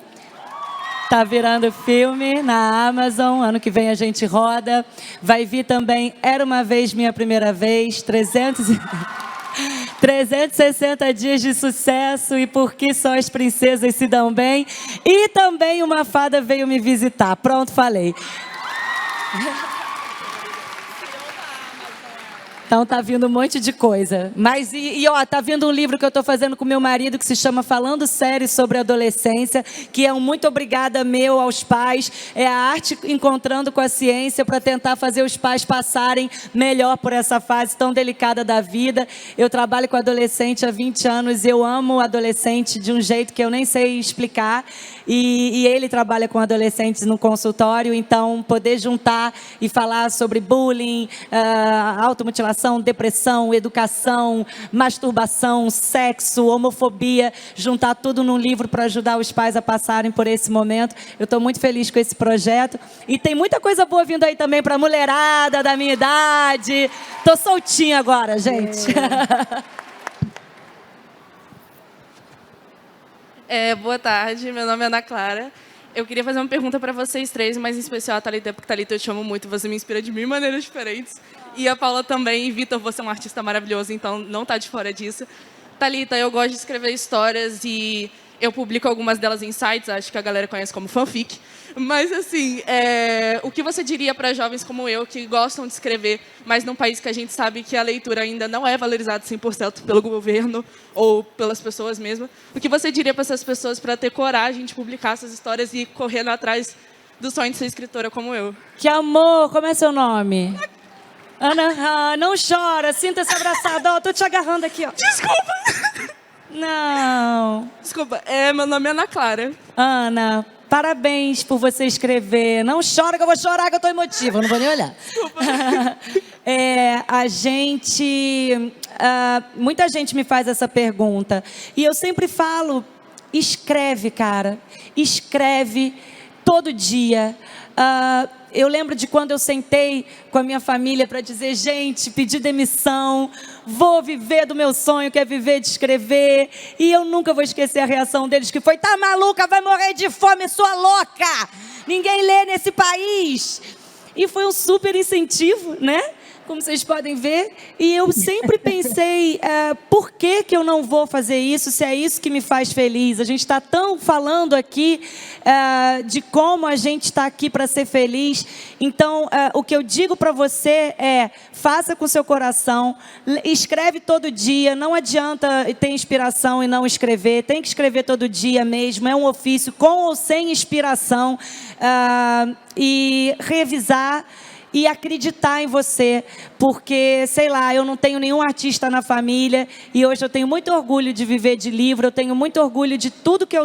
tá virando filme na Amazon. Ano que vem a gente roda. Vai vir também Era Uma Vez Minha Primeira Vez, 360 dias de sucesso e Por que Só as Princesas Se Dão Bem. E também Uma Fada Veio Me Visitar. Pronto, falei. Então tá vindo um monte de coisa. Mas, ó, tá vindo um livro que eu tô fazendo com meu marido que se chama Falando Sério sobre Adolescência, que é um muito obrigada meu aos pais. É a arte encontrando com a ciência para tentar fazer os pais passarem melhor por essa fase tão delicada da vida. Eu trabalho com adolescente há 20 anos, eu amo o adolescente de um jeito que eu nem sei explicar. E ele trabalha com adolescentes no consultório, então poder juntar e falar sobre bullying, automutilação, depressão, educação, masturbação, sexo, homofobia, juntar tudo num livro para ajudar os pais a passarem por esse momento. Eu estou muito feliz com esse projeto. E tem muita coisa boa vindo aí também para a mulherada da minha idade. Estou soltinha agora, gente. Boa tarde, meu nome é Ana Clara. Eu queria fazer uma pergunta para vocês três, mas em especial a Thalita, porque Thalita eu te amo muito, você me inspira de mil maneiras diferentes. E a Paula também, e Vitor, você é um artista maravilhoso, então não está de fora disso. Thalita, eu gosto de escrever histórias e eu publico algumas delas em sites, acho que a galera conhece como fanfic. Mas, assim, o que você diria para jovens como eu, que gostam de escrever, mas num país que a gente sabe que a leitura ainda não é valorizada 100% pelo governo ou pelas pessoas mesmo, o que você diria para essas pessoas para ter coragem de publicar essas histórias e correndo atrás do sonho de ser escritora como eu? Que amor, como é seu nome? Ana, não chora, sinta-se abraçada. Ó, tô te agarrando aqui, ó. Desculpa! Não. Desculpa, meu nome é Ana Clara. Ana, parabéns por você escrever. Não chora que eu vou chorar, que eu tô emotiva, eu não vou nem olhar. Desculpa. Muita gente me faz essa pergunta. E eu sempre falo, escreve, cara. Escreve todo dia. Eu lembro de quando eu sentei com a minha família para dizer, gente, pedi demissão, vou viver do meu sonho, que é viver de escrever. E eu nunca vou esquecer a reação deles, que foi, tá maluca, vai morrer de fome, sua louca. Ninguém lê nesse país. E foi um super incentivo, né? Como vocês podem ver. E eu sempre pensei, por que eu não vou fazer isso, se é isso que me faz feliz? A gente está tão falando aqui de como a gente está aqui para ser feliz. Então, o que eu digo para você é, faça com o seu coração, escreve todo dia, não adianta ter inspiração e não escrever, tem que escrever todo dia mesmo, é um ofício, com ou sem inspiração, e revisar, e acreditar em você, porque, sei lá, eu não tenho nenhum artista na família e hoje eu tenho muito orgulho de viver de livro, eu tenho muito orgulho de tudo que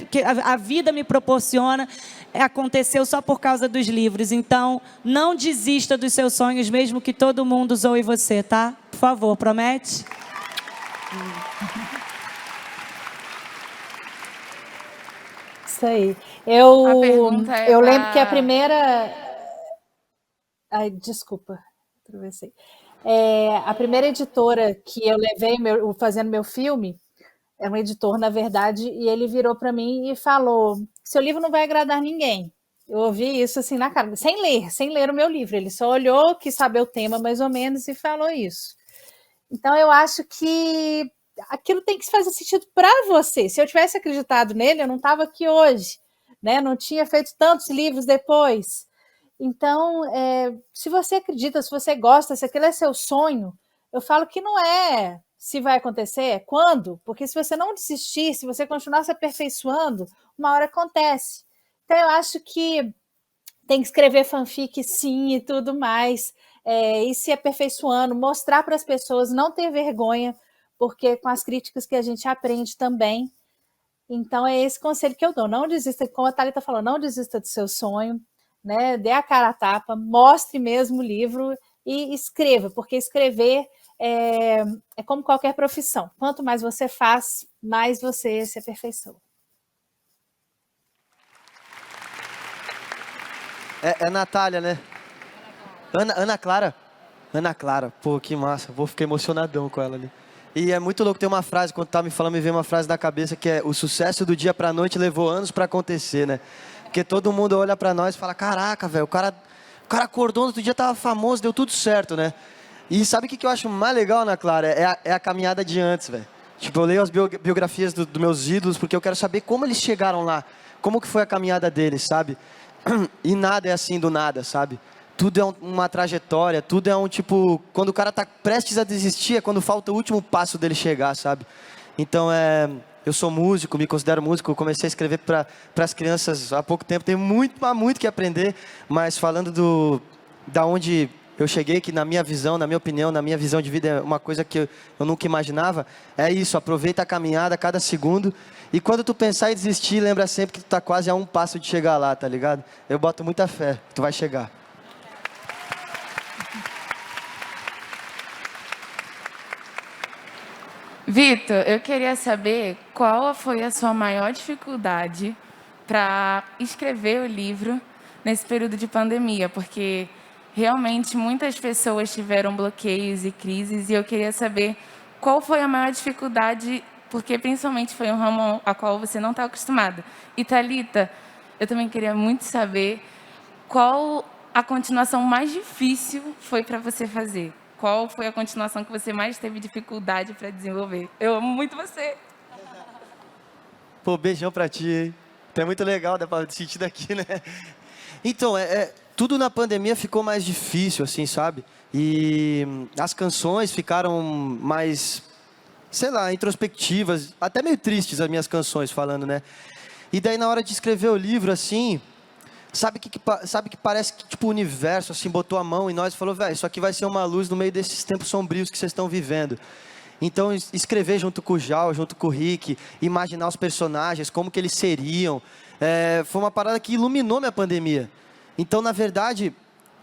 que a vida me proporciona, aconteceu só por causa dos livros. Então, não desista dos seus sonhos, mesmo que todo mundo zoe você, tá? Por favor, promete? Isso aí. A pergunta é Eu lembro que a primeira... Ai, desculpa, atravessei. A primeira editora que eu levei fazendo meu filme, é um editor, na verdade, e ele virou para mim e falou, seu livro não vai agradar ninguém. Eu ouvi isso assim na cara, sem ler o meu livro. Ele só olhou, quis saber o tema mais ou menos e falou isso. Então, eu acho que aquilo tem que fazer sentido para você. Se eu tivesse acreditado nele, eu não estava aqui hoje, né? Não tinha feito tantos livros depois. Então, se você acredita, se você gosta, se aquele é seu sonho, eu falo que não é se vai acontecer, é quando. Porque se você não desistir, se você continuar se aperfeiçoando, uma hora acontece. Então, eu acho que tem que escrever fanfic, sim, e tudo mais. Ir se aperfeiçoando, mostrar para as pessoas, não ter vergonha, porque com as críticas que a gente aprende também. Então, é esse conselho que eu dou. Não desista, como a Thalita falou, não desista do seu sonho, né? Dê a cara a tapa, mostre mesmo o livro e escreva, porque escrever é como qualquer profissão. Quanto mais você faz, mais você se aperfeiçoa. É Natália, né? Ana Clara. Ana Clara. Pô, que massa. Fiquei emocionadão com ela ali. E é muito louco, tem uma frase, quando tá me falando, me veio uma frase na cabeça que é: o sucesso do dia pra noite levou anos pra acontecer, né? Porque todo mundo olha pra nós e fala: caraca, velho, o cara acordou no outro dia, tava famoso, deu tudo certo, né? E sabe o que eu acho mais legal, Ana Clara? É a caminhada de antes, velho. Tipo, eu leio as biografias dos meus ídolos porque eu quero saber como eles chegaram lá. Como que foi a caminhada deles, sabe? E nada é assim do nada, sabe? Tudo é uma trajetória, tudo é um tipo... Quando o cara tá prestes a desistir, é quando falta o último passo dele chegar, sabe? Então, eu sou músico, me considero músico, eu comecei a escrever para as crianças há pouco tempo, tenho muito que aprender, mas falando da onde eu cheguei, que na minha visão, na minha opinião, na minha visão de vida é uma coisa que eu nunca imaginava, é isso: aproveita a caminhada, cada segundo, e quando tu pensar em desistir, lembra sempre que tu tá quase a um passo de chegar lá, tá ligado? Eu boto muita fé, tu vai chegar. Vitor, eu queria saber qual foi a sua maior dificuldade para escrever o livro nesse período de pandemia, porque realmente muitas pessoas tiveram bloqueios e crises, e eu queria saber qual foi a maior dificuldade, porque principalmente foi um ramo a qual você não está acostumada. E Thalita, eu também queria muito saber qual a continuação mais difícil foi para você fazer. Qual foi a continuação que você mais teve dificuldade para desenvolver? Eu amo muito você. Pô, beijão pra ti, hein? É muito legal, dá pra sentir daqui, né? Então, tudo na pandemia ficou mais difícil, assim, sabe? E as canções ficaram mais, sei lá, introspectivas, até meio tristes as minhas canções, falando, né? E daí, na hora de escrever o livro, assim... Sabe que parece que tipo, o universo assim, botou a mão em nós e falou: velho, isso aqui vai ser uma luz no meio desses tempos sombrios que vocês estão vivendo. Então, escrever junto com o Jal, junto com o Rick, imaginar os personagens, como que eles seriam, foi uma parada que iluminou minha pandemia. Então, na verdade,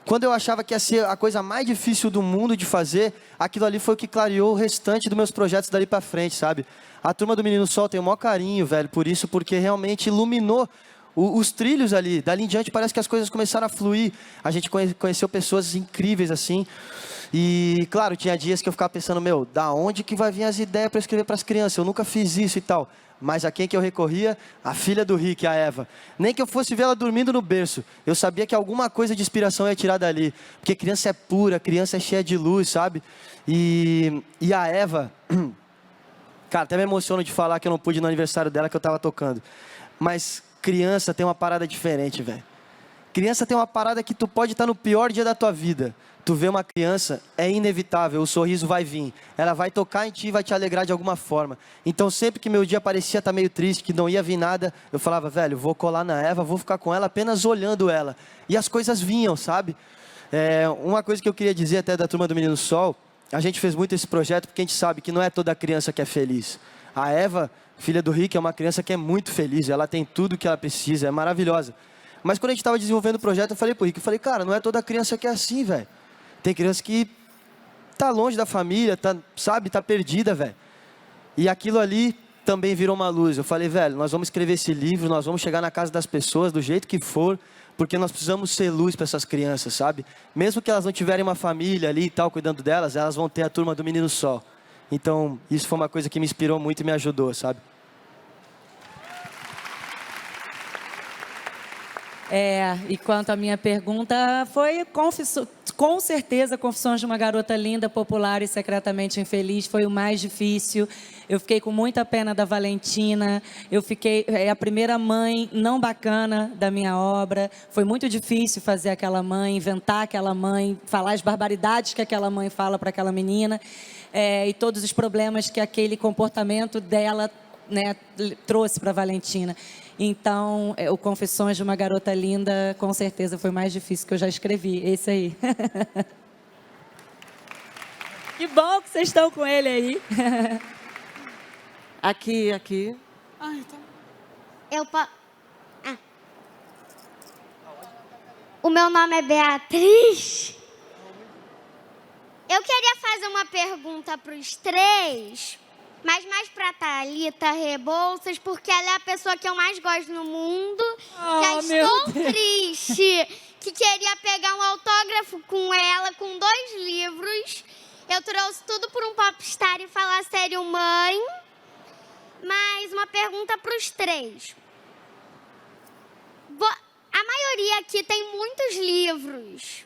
quando eu achava que ia ser a coisa mais difícil do mundo de fazer, aquilo ali foi o que clareou o restante dos meus projetos dali pra frente, sabe? A Turma do Menino Sol tem o maior carinho, velho, por isso, porque realmente iluminou os trilhos ali. Dali em diante parece que as coisas começaram a fluir. A gente conheceu pessoas incríveis assim. E claro, tinha dias que eu ficava pensando: meu, da onde que vai vir as ideias para escrever para as crianças? Eu nunca fiz isso e tal. Mas a quem que eu recorria? A filha do Rick, a Eva. Nem que eu fosse ver ela dormindo no berço, eu sabia que alguma coisa de inspiração ia tirar dali. Porque criança é pura, criança é cheia de luz, sabe? E a Eva... Cara, até me emociono de falar que eu não pude ir no aniversário dela, que eu tava tocando. Mas... criança tem uma parada diferente, velho. Criança tem uma parada que tu pode estar no pior dia da tua vida. Tu vê uma criança, é inevitável, o sorriso vai vir. Ela vai tocar em ti e vai te alegrar de alguma forma. Então, sempre que meu dia parecia estar meio triste, que não ia vir nada, eu falava: velho, vou colar na Eva, vou ficar com ela apenas olhando ela. E as coisas vinham, sabe? Uma coisa que eu queria dizer até da Turma do Menino Sol, a gente fez muito esse projeto porque a gente sabe que não é toda criança que é feliz. A Eva... filha do Rick, é uma criança que é muito feliz, ela tem tudo que ela precisa, é maravilhosa. Mas quando a gente estava desenvolvendo o projeto, eu falei pro Rick, cara, não é toda criança que é assim, velho. Tem criança que tá longe da família, tá perdida, velho. E aquilo ali também virou uma luz. Eu falei: velho, nós vamos escrever esse livro, nós vamos chegar na casa das pessoas do jeito que for, porque nós precisamos ser luz para essas crianças, sabe? Mesmo que elas não tiverem uma família ali e tal, cuidando delas, elas vão ter a Turma do Menino Sol. Então, isso foi uma coisa que me inspirou muito e me ajudou, sabe? E quanto à minha pergunta, foi com certeza Confissões de uma Garota Linda, Popular e Secretamente Infeliz foi o mais difícil. Eu fiquei com muita pena da Valentina, eu fiquei a primeira mãe não bacana da minha obra. Foi muito difícil fazer aquela mãe, inventar aquela mãe, falar as barbaridades que aquela mãe fala para aquela menina, e todos os problemas que aquele comportamento dela, né, trouxe para a Valentina. Então, o Confissões de uma Garota Linda, com certeza, foi o mais difícil que eu já escrevi. Esse aí. Que bom que vocês estão com ele aí. Aqui. Ai, tá. O meu nome é Beatriz. Eu queria fazer uma pergunta para os três, mas mais para Thalita Rebouças, porque ela é a pessoa que eu mais gosto no mundo. Já estou triste, que queria pegar um autógrafo com ela, com 2 livros. Eu trouxe tudo por um popstar e falar sério, mãe. Mas uma pergunta para os três. A maioria aqui tem muitos livros.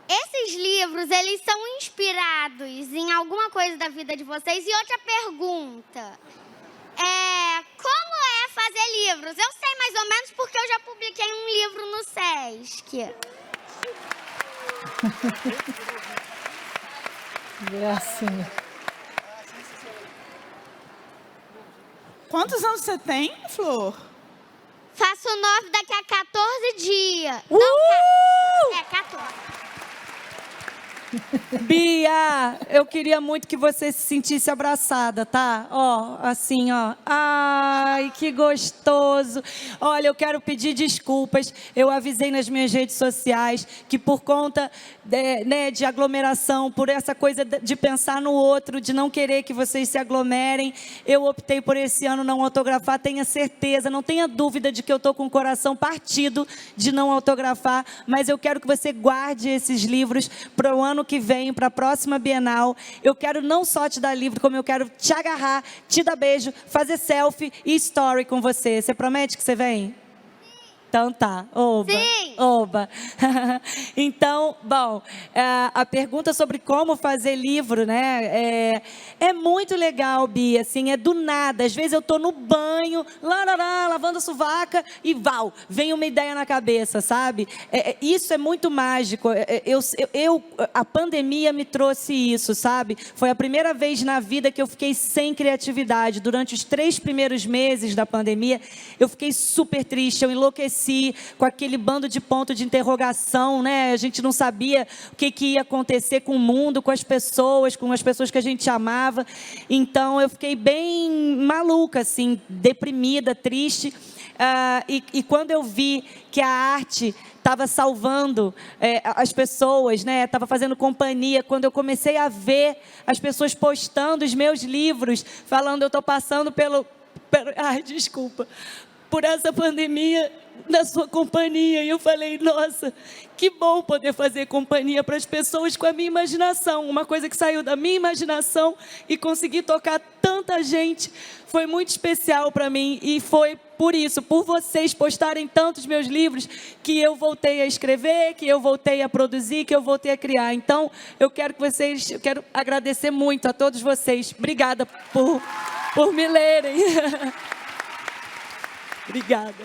Esses livros, eles são inspirados em alguma coisa da vida de vocês? E outra pergunta. Como é fazer livros? Eu sei mais ou menos porque eu já publiquei um livro no Sesc. Gracinha. Quantos anos você tem, Flor? Faço 9 daqui a 14 dias. Não, 14. Bia, eu queria muito que você se sentisse abraçada, tá? Ó, assim, ó. Ai, que gostoso. Olha, eu quero pedir desculpas. Eu avisei nas minhas redes sociais que por conta de aglomeração, por essa coisa de pensar no outro, de não querer que vocês se aglomerem, eu optei por esse ano não autografar. Tenha certeza, não tenha dúvida de que eu tô com o coração partido de não autografar, mas eu quero que você guarde esses livros para o ano que vem, para a próxima Bienal. Eu quero não só te dar livro, como eu quero te agarrar, te dar beijo, fazer selfie e story com você. Você promete que você vem? Então tá, oba, Sim. Oba. Então, bom, a pergunta sobre como fazer livro, né, é muito legal, Bia, assim, é do nada. Às vezes eu tô no banho, lavando a sovaca e vem uma ideia na cabeça, sabe? Isso é muito mágico. A pandemia me trouxe isso, sabe? Foi a primeira vez na vida que eu fiquei sem criatividade. Durante os 3 primeiros meses da pandemia, eu fiquei super triste, eu enlouqueci com aquele bando de ponto de interrogação, né? A gente não sabia o que ia acontecer com o mundo, com as pessoas que a gente amava. Então, eu fiquei bem maluca, assim, deprimida, triste. E quando eu vi que a arte estava salvando as pessoas, né? Estava fazendo companhia. Quando eu comecei a ver as pessoas postando os meus livros, falando, eu estou passando por essa pandemia na sua companhia. E eu falei, nossa, que bom poder fazer companhia para as pessoas com a minha imaginação. Uma coisa que saiu da minha imaginação e conseguir tocar tanta gente. Foi muito especial para mim e foi por isso, por vocês postarem tantos meus livros, que eu voltei a escrever, que eu voltei a produzir, que eu voltei a criar. Então, eu quero agradecer muito a todos vocês. Obrigada por me lerem. Obrigada.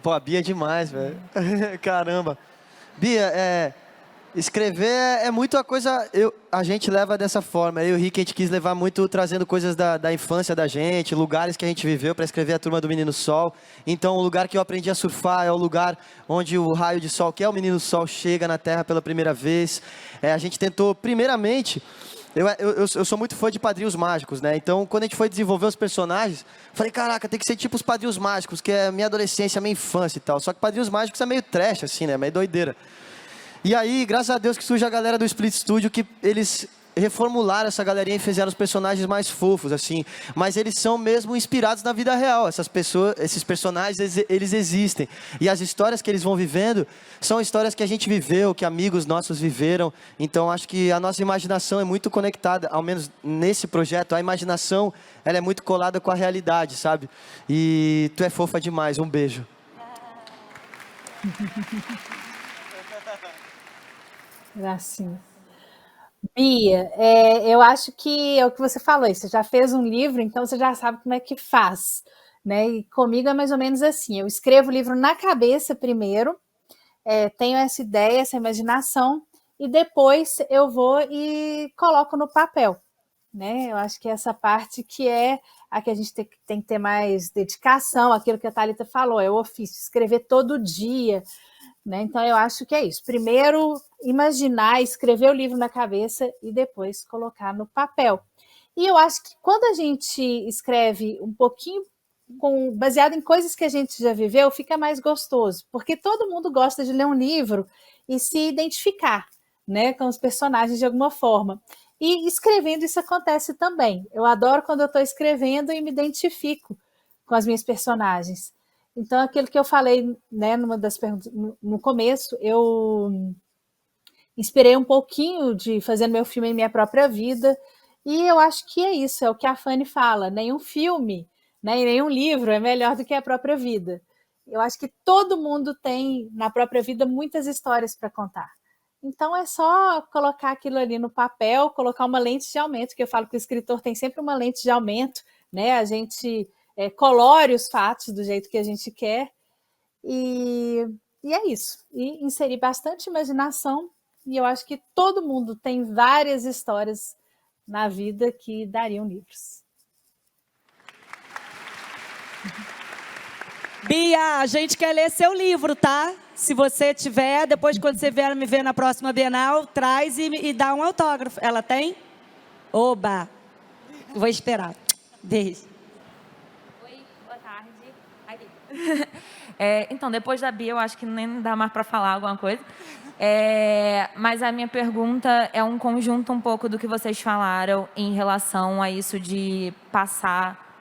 Pô, a Bia é demais, velho. Caramba. Bia, escrever é muito a coisa... A gente leva dessa forma. Eu e o Rick, a gente quis levar muito, trazendo coisas da infância da gente, lugares que a gente viveu para escrever a Turma do Menino Sol. Então, o lugar que eu aprendi a surfar é o lugar onde o raio de sol, que é o Menino Sol, chega na Terra pela primeira vez. A gente tentou, primeiramente... Eu sou muito fã de Padrinhos Mágicos, né? Então, quando a gente foi desenvolver os personagens, falei, caraca, tem que ser tipo os Padrinhos Mágicos, que é a minha adolescência, a minha infância e tal. Só que Padrinhos Mágicos é meio trash, assim, né? Meio doideira. E aí, graças a Deus que surge a galera do Split Studio, que eles reformularam essa galerinha e fizeram os personagens mais fofos, assim. Mas eles são mesmo inspirados na vida real. Esses personagens, eles existem. E as histórias que eles vão vivendo são histórias que a gente viveu, que amigos nossos viveram. Então, acho que a nossa imaginação é muito conectada, ao menos nesse projeto, a imaginação, ela é muito colada com a realidade, sabe? E tu é fofa demais. Um beijo. Gracinha. Bia, eu acho que é o que você falou, você já fez um livro, então você já sabe como é que faz, né? E comigo é mais ou menos assim, eu escrevo o livro na cabeça primeiro, tenho essa ideia, essa imaginação, e depois eu vou e coloco no papel, né? Eu acho que essa parte que é a que a gente tem que ter mais dedicação, aquilo que a Thalita falou, é o ofício, escrever todo dia, né? Então, eu acho que é isso. Primeiro, imaginar, escrever o livro na cabeça e depois colocar no papel. E eu acho que quando a gente escreve um pouquinho baseado em coisas que a gente já viveu, fica mais gostoso, porque todo mundo gosta de ler um livro e se identificar, né, com os personagens de alguma forma. E escrevendo isso acontece também. Eu adoro quando eu estou escrevendo e me identifico com as minhas personagens. Então, aquilo que eu falei, né, numa das perguntas, no começo, eu inspirei um pouquinho de fazer meu filme em minha própria vida, e eu acho que é isso, é o que a Fanny fala, nenhum filme, né, e nenhum livro é melhor do que a própria vida. Eu acho que todo mundo tem, na própria vida, muitas histórias para contar. Então, é só colocar aquilo ali no papel, colocar uma lente de aumento, que eu falo que o escritor tem sempre uma lente de aumento, né? A gente colore os fatos do jeito que a gente quer, e é isso. E inserir bastante imaginação, e eu acho que todo mundo tem várias histórias na vida que dariam livros. Bia, a gente quer ler seu livro, tá? Se você tiver, depois quando você vier me ver na próxima Bienal, traz e dá um autógrafo. Ela tem? Oba! Vou esperar. Beijo. Oi, boa tarde. Aqui. Então, depois da Bia, eu acho que nem dá mais para falar alguma coisa. Mas a minha pergunta é um conjunto um pouco do que vocês falaram em relação a isso de passar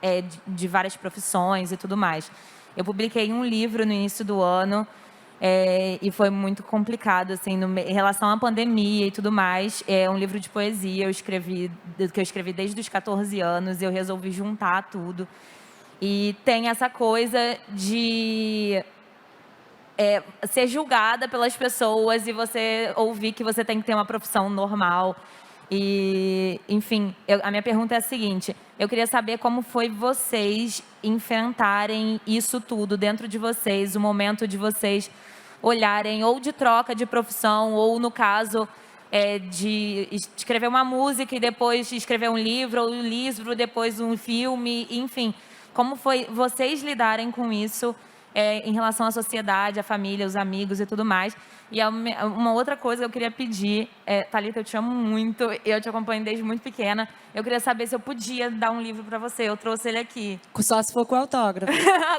de várias profissões e tudo mais. Eu publiquei um livro no início do ano e foi muito complicado, assim, em relação à pandemia e tudo mais. É um livro de poesia, que eu escrevi desde os 14 anos, e eu resolvi juntar tudo. E tem essa coisa de ser julgada pelas pessoas e você ouvir que você tem que ter uma profissão normal. E, enfim, a minha pergunta é a seguinte: eu queria saber como foi vocês enfrentarem isso tudo dentro de vocês, o momento de vocês olharem ou de troca de profissão, ou no caso de escrever uma música e depois escrever um livro, ou um livro, depois um filme, enfim. Como foi vocês lidarem com isso em relação à sociedade, à família, os amigos e tudo mais. E uma outra coisa que eu queria pedir, Thalita, eu te amo muito, eu te acompanho desde muito pequena. Eu queria saber se eu podia dar um livro para você. Eu trouxe ele aqui. Só se for com autógrafo.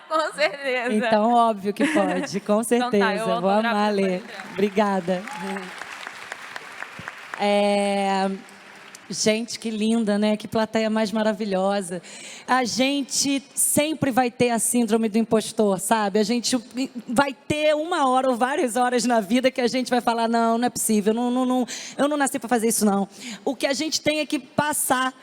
Com certeza. Então, óbvio que pode, com certeza. Então, tá, eu vou amar ler. Obrigada. Gente, que linda, né? Que plateia mais maravilhosa. A gente sempre vai ter a síndrome do impostor, sabe? A gente vai ter uma hora ou várias horas na vida que a gente vai falar, não é possível, eu não nasci para fazer isso, não. O que a gente tem é que passar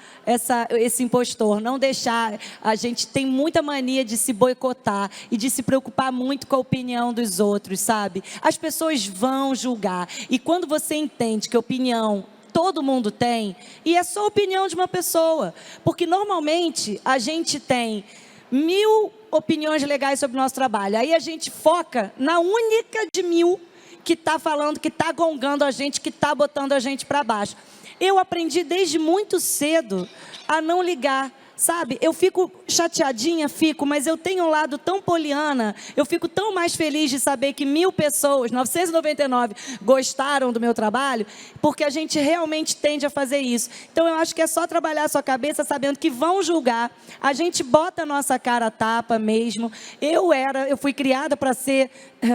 esse impostor, não deixar. A gente tem muita mania de se boicotar e de se preocupar muito com a opinião dos outros, sabe? As pessoas vão julgar. E quando você entende que a opinião todo mundo tem, e é só a opinião de uma pessoa, porque normalmente a gente tem 1000 opiniões legais sobre o nosso trabalho, aí a gente foca na única de 1000 que está falando, que está gongando a gente, que está botando a gente para baixo. Eu aprendi desde muito cedo a não ligar. Sabe, eu fico chateadinha, mas eu tenho um lado tão poliana, eu fico tão mais feliz de saber que 1000 pessoas, 999, gostaram do meu trabalho, porque a gente realmente tende a fazer isso. Então, eu acho que é só trabalhar a sua cabeça sabendo que vão julgar, a gente bota a nossa cara a tapa mesmo. Eu fui criada para ser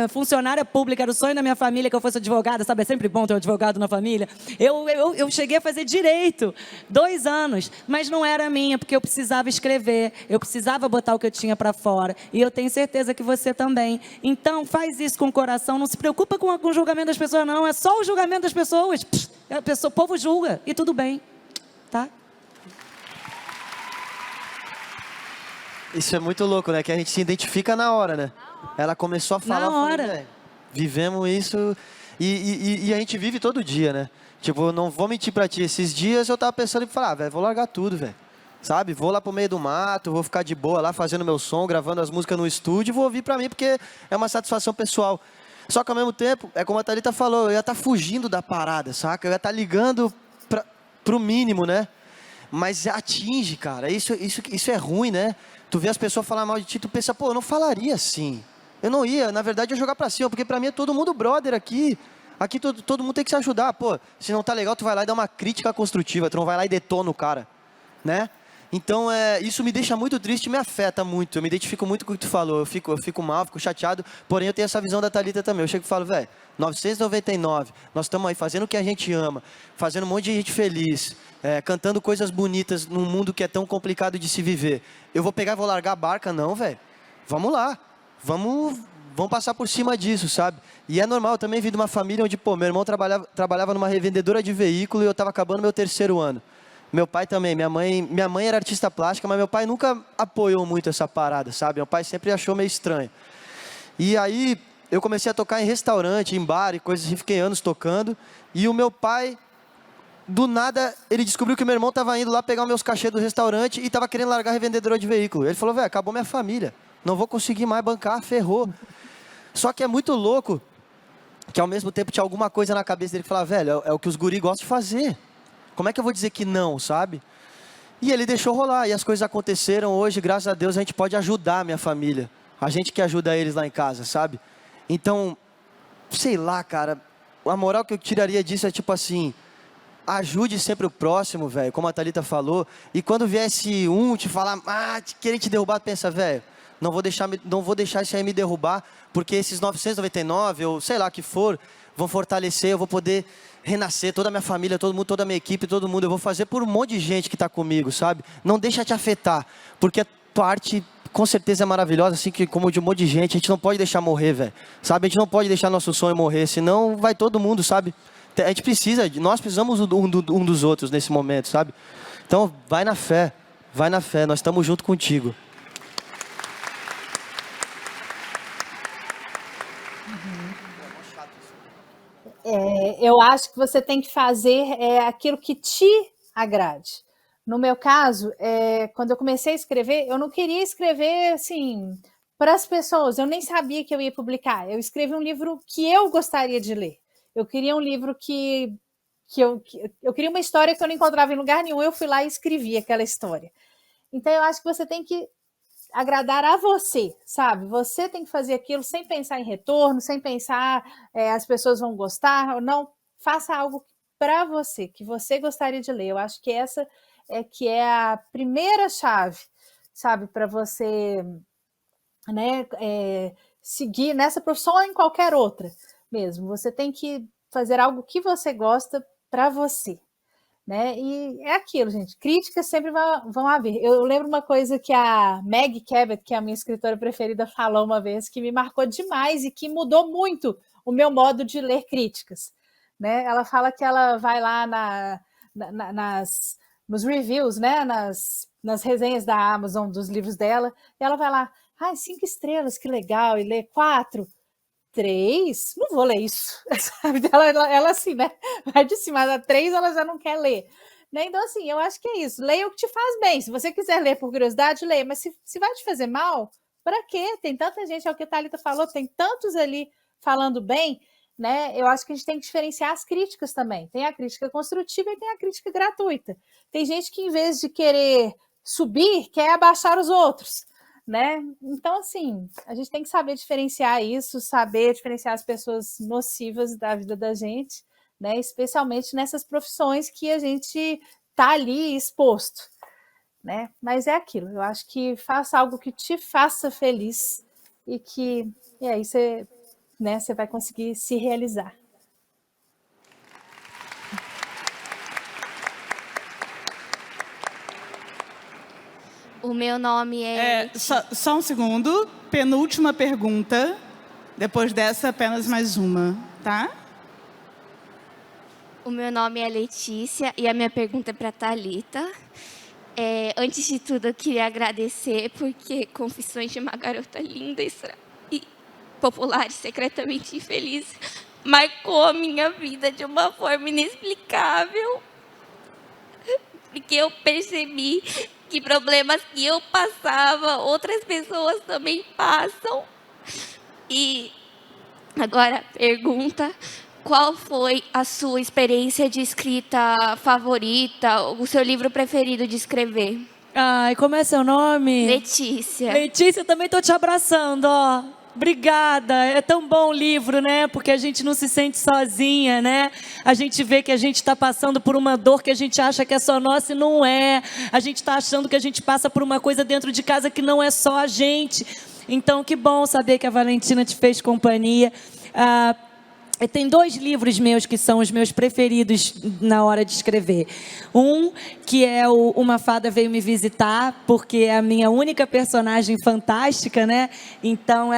funcionária pública, era o sonho da minha família que eu fosse advogada, sabe, é sempre bom ter um advogado na família. Eu cheguei a fazer direito, 2 anos, mas não era minha, porque eu precisava escrever, eu precisava botar o que eu tinha para fora, e eu tenho certeza que você também. Então, faz isso com o coração, não se preocupa com o julgamento das pessoas, não, é só o julgamento das pessoas. O povo julga, e tudo bem, tá? Isso é muito louco, né? Que a gente se identifica na hora, né? Ela começou a falar, na hora. Vivemos isso e a gente vive todo dia, né? Tipo, não vou mentir pra ti, esses dias eu tava pensando em falar, velho, vou largar tudo, velho. Sabe? Vou lá pro meio do mato, vou ficar de boa lá fazendo meu som, gravando as músicas no estúdio, vou ouvir pra mim porque é uma satisfação pessoal. Só que ao mesmo tempo, é como a Thalita falou, eu ia estar fugindo da parada, saca? Eu ia estar ligando pro mínimo, né? Mas atinge, cara. Isso é ruim, né? Tu vê as pessoas falar mal de ti, tu pensa, pô, eu não falaria assim. Eu não ia, na verdade, eu ia jogar pra cima, porque pra mim é todo mundo brother aqui. Aqui todo mundo tem que se ajudar. Pô, se não tá legal, tu vai lá e dá uma crítica construtiva, tu não vai lá e detona o cara, né? Então, isso me deixa muito triste e me afeta muito. Eu me identifico muito com o que tu falou. Eu fico mal, fico chateado. Porém, eu tenho essa visão da Thalita também. Eu chego e falo, velho, 999, nós estamos aí fazendo o que a gente ama, fazendo um monte de gente feliz, cantando coisas bonitas num mundo que é tão complicado de se viver. Eu vou pegar e vou largar a barca? Não, velho. Vamos lá. Vamos passar por cima disso, sabe? E é normal, eu também vim de uma família onde, pô, meu irmão trabalhava numa revendedora de veículo e eu estava acabando meu 3º ano. Meu pai também, minha mãe era artista plástica, mas meu pai nunca apoiou muito essa parada, sabe? Meu pai sempre achou meio estranho. E aí, eu comecei a tocar em restaurante, em bar e coisas assim, fiquei anos tocando. E o meu pai, do nada, ele descobriu que meu irmão estava indo lá pegar os meus cachês do restaurante e estava querendo largar a revendedora de veículo. Ele falou, velho, acabou minha família, não vou conseguir mais bancar, ferrou. Só que é muito louco que ao mesmo tempo tinha alguma coisa na cabeça dele que falava, velho, é o que os guri gostam de fazer. Como é que eu vou dizer que não, sabe? E ele deixou rolar, e as coisas aconteceram. Hoje, graças a Deus, a gente pode ajudar a minha família. A gente que ajuda eles lá em casa, sabe? Então, sei lá, cara, a moral que eu tiraria disso é tipo assim, ajude sempre o próximo, velho, como a Thalita falou. E quando viesse te falar, querer te derrubar, pensa, velho, não vou deixar isso aí me derrubar, porque esses 999, ou sei lá que for, vão fortalecer, eu vou poder renascer, toda a minha família, todo mundo, toda a minha equipe, todo mundo, eu vou fazer por um monte de gente que está comigo, sabe? Não deixa te afetar, porque a tua arte com certeza é maravilhosa, assim que como de um monte de gente, a gente não pode deixar morrer, velho, sabe? A gente não pode deixar nosso sonho morrer, senão vai todo mundo, sabe? A gente nós precisamos um dos outros nesse momento, sabe? Então, vai na fé, nós estamos junto contigo. Eu acho que você tem que fazer aquilo que te agrade. No meu caso, quando eu comecei a escrever, eu não queria escrever assim para as pessoas. Eu nem sabia que eu ia publicar. Eu escrevi um livro que eu gostaria de ler. Eu queria um livro que eu queria uma história que eu não encontrava em lugar nenhum. Eu fui lá e escrevi aquela história. Então, eu acho que você tem que agradar a você, sabe? Você tem que fazer aquilo sem pensar em retorno, sem pensar as pessoas vão gostar ou não. Faça algo para você, que você gostaria de ler. Eu acho que essa é a primeira chave, sabe? Para você, né, seguir nessa profissão ou em qualquer outra mesmo. Você tem que fazer algo que você gosta para você. Né? E é aquilo, gente. Críticas sempre vão haver. Eu lembro uma coisa que a Meg Cabot, que é a minha escritora preferida, falou uma vez, que me marcou demais e que mudou muito o meu modo de ler críticas. Né? Ela fala que ela vai lá nos reviews, né? nas resenhas da Amazon dos livros dela, e ela vai lá, 5 estrelas, que legal, e lê 4. 3, não vou ler isso, sabe? Ela assim, né? Vai de cima da 3, ela já não quer ler. Né? Então, assim, eu acho que é isso. Leia o que te faz bem. Se você quiser ler por curiosidade, leia. Mas se vai te fazer mal, para quê? Tem tanta gente, é o que a Thalita falou, tem tantos ali falando bem, né? Eu acho que a gente tem que diferenciar as críticas também. Tem a crítica construtiva e tem a crítica gratuita. Tem gente que, em vez de querer subir, quer abaixar os outros. Né? Então, assim, a gente tem que saber diferenciar isso, saber diferenciar as pessoas nocivas da vida da gente, né? Especialmente nessas profissões que a gente está ali exposto, né? Mas é aquilo, eu acho que faça algo que te faça feliz e aí você, né, você vai conseguir se realizar. O meu nome é... Só um segundo. Penúltima pergunta. Depois dessa, apenas mais uma, tá? O meu nome é Letícia e a minha pergunta é para a Thalita. Antes de tudo, eu queria agradecer porque Confissões de uma Garota Linda e Popular e Secretamente Infeliz marcou a minha vida de uma forma inexplicável. Porque eu percebi que problemas que eu passava, outras pessoas também passam. E agora a pergunta, qual foi a sua experiência de escrita favorita, o seu livro preferido de escrever? Ai, como é seu nome? Letícia. Letícia, eu também tô te abraçando, ó. Obrigada, é tão bom o livro, né? Porque a gente não se sente sozinha, né? A gente vê que a gente está passando por uma dor que a gente acha que é só nossa e não é. A gente está achando que a gente passa por uma coisa dentro de casa que não é só a gente. Então, que bom saber que a Valentina te fez companhia. Tem 2 livros meus que são os meus preferidos na hora de escrever. Um, que é o Uma Fada Veio Me Visitar, porque é a minha única personagem fantástica, né? Então,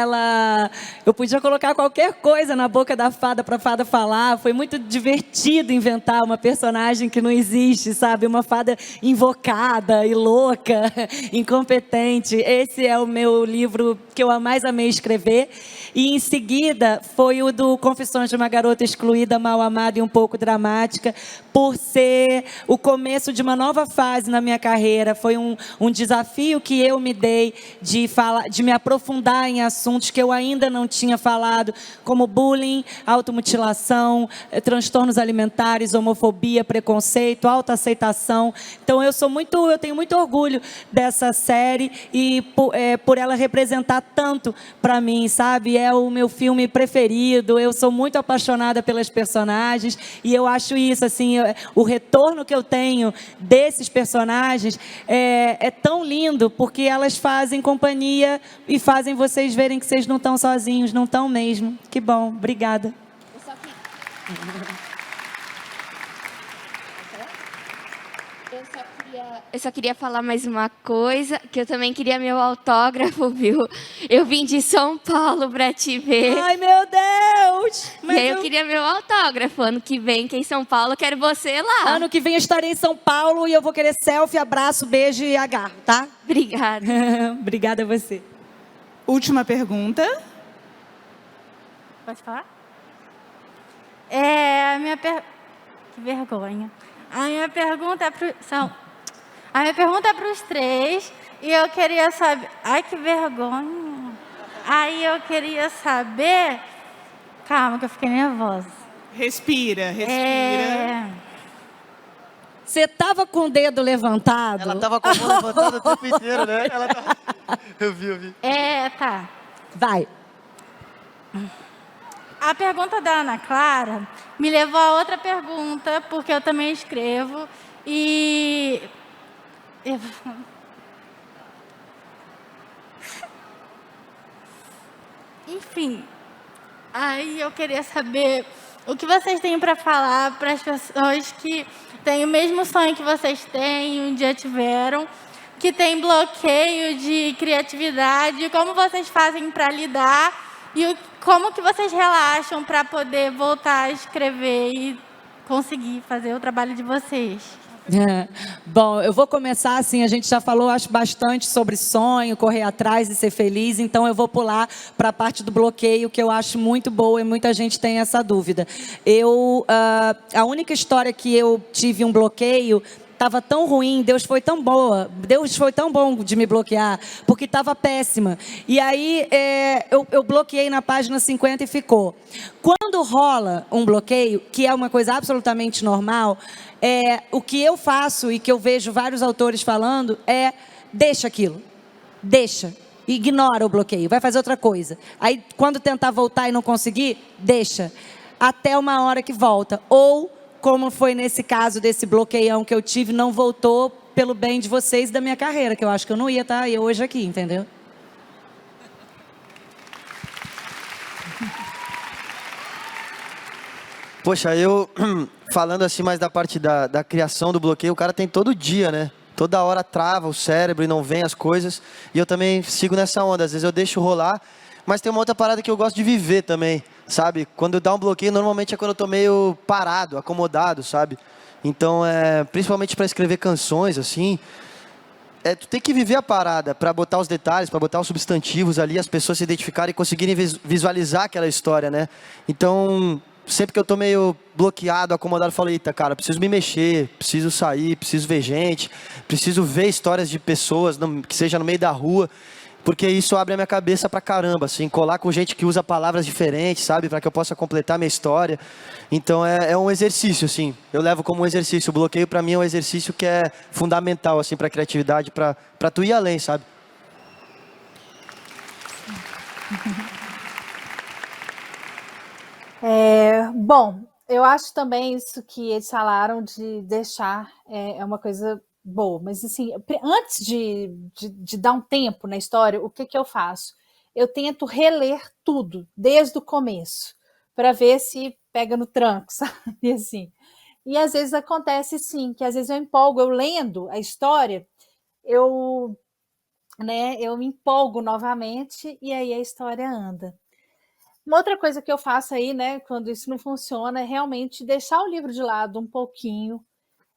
eu podia colocar qualquer coisa na boca da fada para a fada falar. Foi muito divertido inventar uma personagem que não existe, sabe? Uma fada invocada e louca, incompetente. Esse é o meu livro que eu mais amei escrever. E, em seguida, foi o do Confissões de uma Garota Excluída, Mal Amada e um pouco dramática, por ser o começo de uma nova fase na minha carreira. Foi um desafio que eu me dei de me aprofundar em assuntos que eu ainda não tinha falado, como bullying, automutilação, transtornos alimentares, homofobia, preconceito, autoaceitação. Então, eu tenho muito orgulho dessa série e por ela representar tanto para mim, sabe? É o meu filme preferido, eu sou muito apaixonada pelas personagens e eu acho isso, assim, o retorno que eu tenho desses personagens é tão lindo, porque elas fazem companhia e fazem vocês verem que vocês não estão sozinhos, não estão mesmo. Que bom, obrigada. Eu só queria falar mais uma coisa, que eu também queria meu autógrafo, viu? Eu vim de São Paulo pra te ver. Ai, meu Deus! E aí eu queria meu autógrafo. Ano que vem, que é em São Paulo, quero você lá. Ano que vem eu estarei em São Paulo e eu vou querer selfie, abraço, beijo e agarro, tá? Obrigada. Obrigada a você. Última pergunta. Pode falar? Que vergonha. A minha pergunta é para os 3 e eu queria saber... Ai, que vergonha. Aí eu queria saber... Calma, que eu fiquei nervosa. Respira. Você tava com o dedo levantado? Ela tava com a mão levantada o tempo inteiro, né? Eu vi. Tá. Vai. A pergunta da Ana Clara me levou a outra pergunta, porque eu também escrevo e... Enfim, aí eu queria saber o que vocês têm para falar para as pessoas que têm o mesmo sonho que vocês têm, um dia tiveram, que tem bloqueio de criatividade, como vocês fazem para lidar e como que vocês relaxam para poder voltar a escrever e conseguir fazer o trabalho de vocês. Bom, eu vou começar assim, a gente já falou, acho, bastante sobre sonho, correr atrás e ser feliz, então eu vou pular para a parte do bloqueio, que eu acho muito boa e muita gente tem essa dúvida. A única história que eu tive um bloqueio estava tão ruim, Deus foi tão bom de me bloquear, porque estava péssima. E aí eu bloqueei na página 50 e ficou. Quando rola um bloqueio, que é uma coisa absolutamente normal, o que eu faço e que eu vejo vários autores falando deixa aquilo, deixa. Ignora o bloqueio, vai fazer outra coisa. Aí quando tentar voltar e não conseguir, deixa. Até uma hora que volta. Ou como foi nesse caso desse bloqueião que eu tive, não voltou pelo bem de vocês e da minha carreira, que eu acho que eu não ia estar hoje aqui, entendeu? Poxa, eu falando assim mais da parte da criação do bloqueio, o cara tem todo dia, né? Toda hora trava o cérebro e não vem as coisas. E eu também sigo nessa onda, às vezes eu deixo rolar, mas tem uma outra parada que eu gosto de viver também. Sabe, quando dá um bloqueio, normalmente é quando eu tô meio parado, acomodado, sabe? Então, principalmente para escrever canções, assim, tu tem que viver a parada para botar os detalhes, para botar os substantivos ali, as pessoas se identificarem e conseguirem visualizar aquela história, né? Então, sempre que eu tô meio bloqueado, acomodado, eu falo, eita, cara, preciso me mexer, preciso sair, preciso ver gente, preciso ver histórias de pessoas, que seja no meio da rua. porque isso abre a minha cabeça pra caramba, assim, colar com gente que usa palavras diferentes, sabe, para que eu possa completar minha história. Então é um exercício, assim, eu levo como um exercício. O bloqueio pra mim é um exercício que é fundamental, assim, pra criatividade, pra tu ir além, sabe? Bom, eu acho também isso que eles falaram de deixar é uma coisa boa, mas assim, antes de dar um tempo na história, o que eu faço? Eu tento reler tudo, desde o começo, para ver se pega no tranco, sabe? Assim. E às vezes acontece sim, que às vezes eu empolgo, eu lendo a história, eu me empolgo novamente e aí a história anda. Uma outra coisa que eu faço aí, né, quando isso não funciona, é realmente deixar o livro de lado um pouquinho,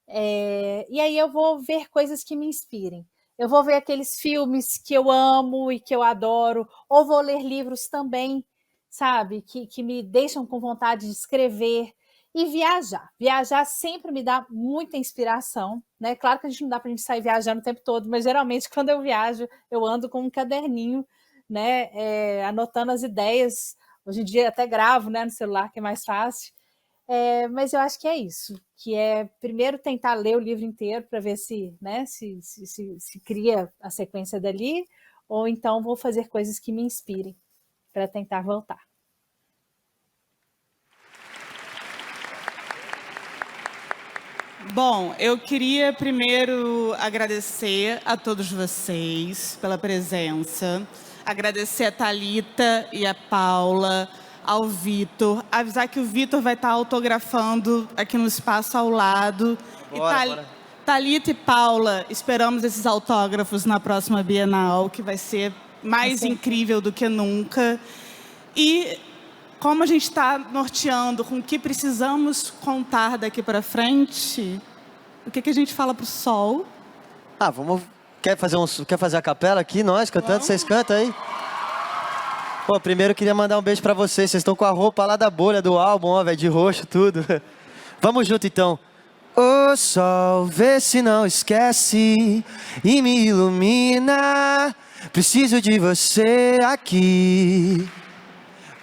e aí eu vou ver coisas que me inspirem. Eu vou ver aqueles filmes que eu amo e que eu adoro, ou vou ler livros também, sabe, que me deixam com vontade de escrever. E viajar. Viajar sempre me dá muita inspiração, né? Claro que não dá para a gente sair viajando o tempo todo, mas geralmente quando eu viajo, eu ando com um caderninho, né? Anotando as ideias. Hoje em dia até gravo, né, no celular, que é mais fácil. Mas eu acho que é isso, que é primeiro tentar ler o livro inteiro para ver se cria a sequência dali, ou então vou fazer coisas que me inspirem para tentar voltar. Bom, eu queria primeiro agradecer a todos vocês pela presença, agradecer a Thalita e a Paula, ao Vitor, avisar que o Vitor vai estar autografando aqui no espaço ao lado. Bora. Thalita e Paula, esperamos esses autógrafos na próxima Bienal, que vai ser mais incrível do que nunca. E como a gente está norteando com o que precisamos contar daqui para frente, o que a gente fala para o sol? Vamos... Quer fazer a capela aqui, nós cantando? Vocês cantam aí? Pô, primeiro eu queria mandar um beijo pra vocês. Vocês estão com a roupa lá da bolha do álbum, ó, velho, de roxo, tudo. Vamos junto, então. Ô sol, vê se não esquece e me ilumina. Preciso de você aqui.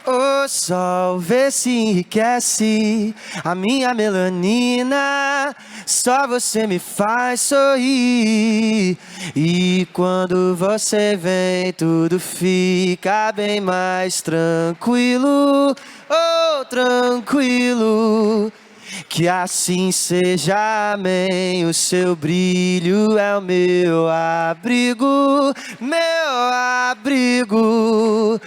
Ô sol, vê se enriquece a minha melanina. Só você me faz sorrir. E quando você vem, tudo fica bem mais tranquilo. Oh, tranquilo. Que assim seja, amém. O seu brilho é o meu abrigo, meu abrigo.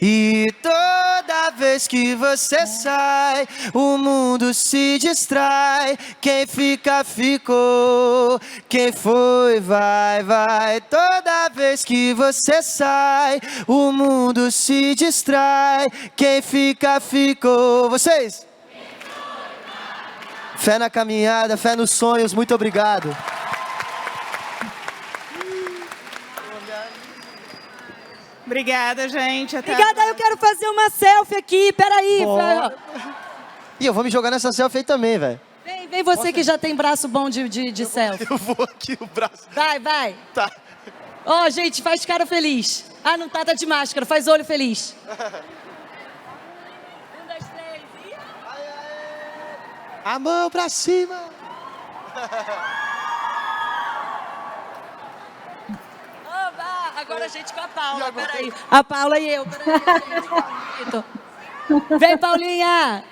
E toda vez que você sai, o mundo se distrai. Quem fica, ficou. Quem foi, vai, vai. Toda vez que você sai, o mundo se distrai. Quem fica, ficou. Vocês? Fé na caminhada, fé nos sonhos, muito obrigado. Obrigada, gente. Obrigada, eu quero fazer uma selfie aqui, peraí. E eu vou me jogar nessa selfie aí também, velho. Vem você que já tem braço bom de selfie. Eu vou aqui, o braço. Vai. Tá. Ó, gente, faz cara feliz. Não tá de máscara, faz olho feliz. A mão pra cima. Oba, agora a gente com a Paula, peraí. A Paula e eu, peraí. Vem, Paulinha.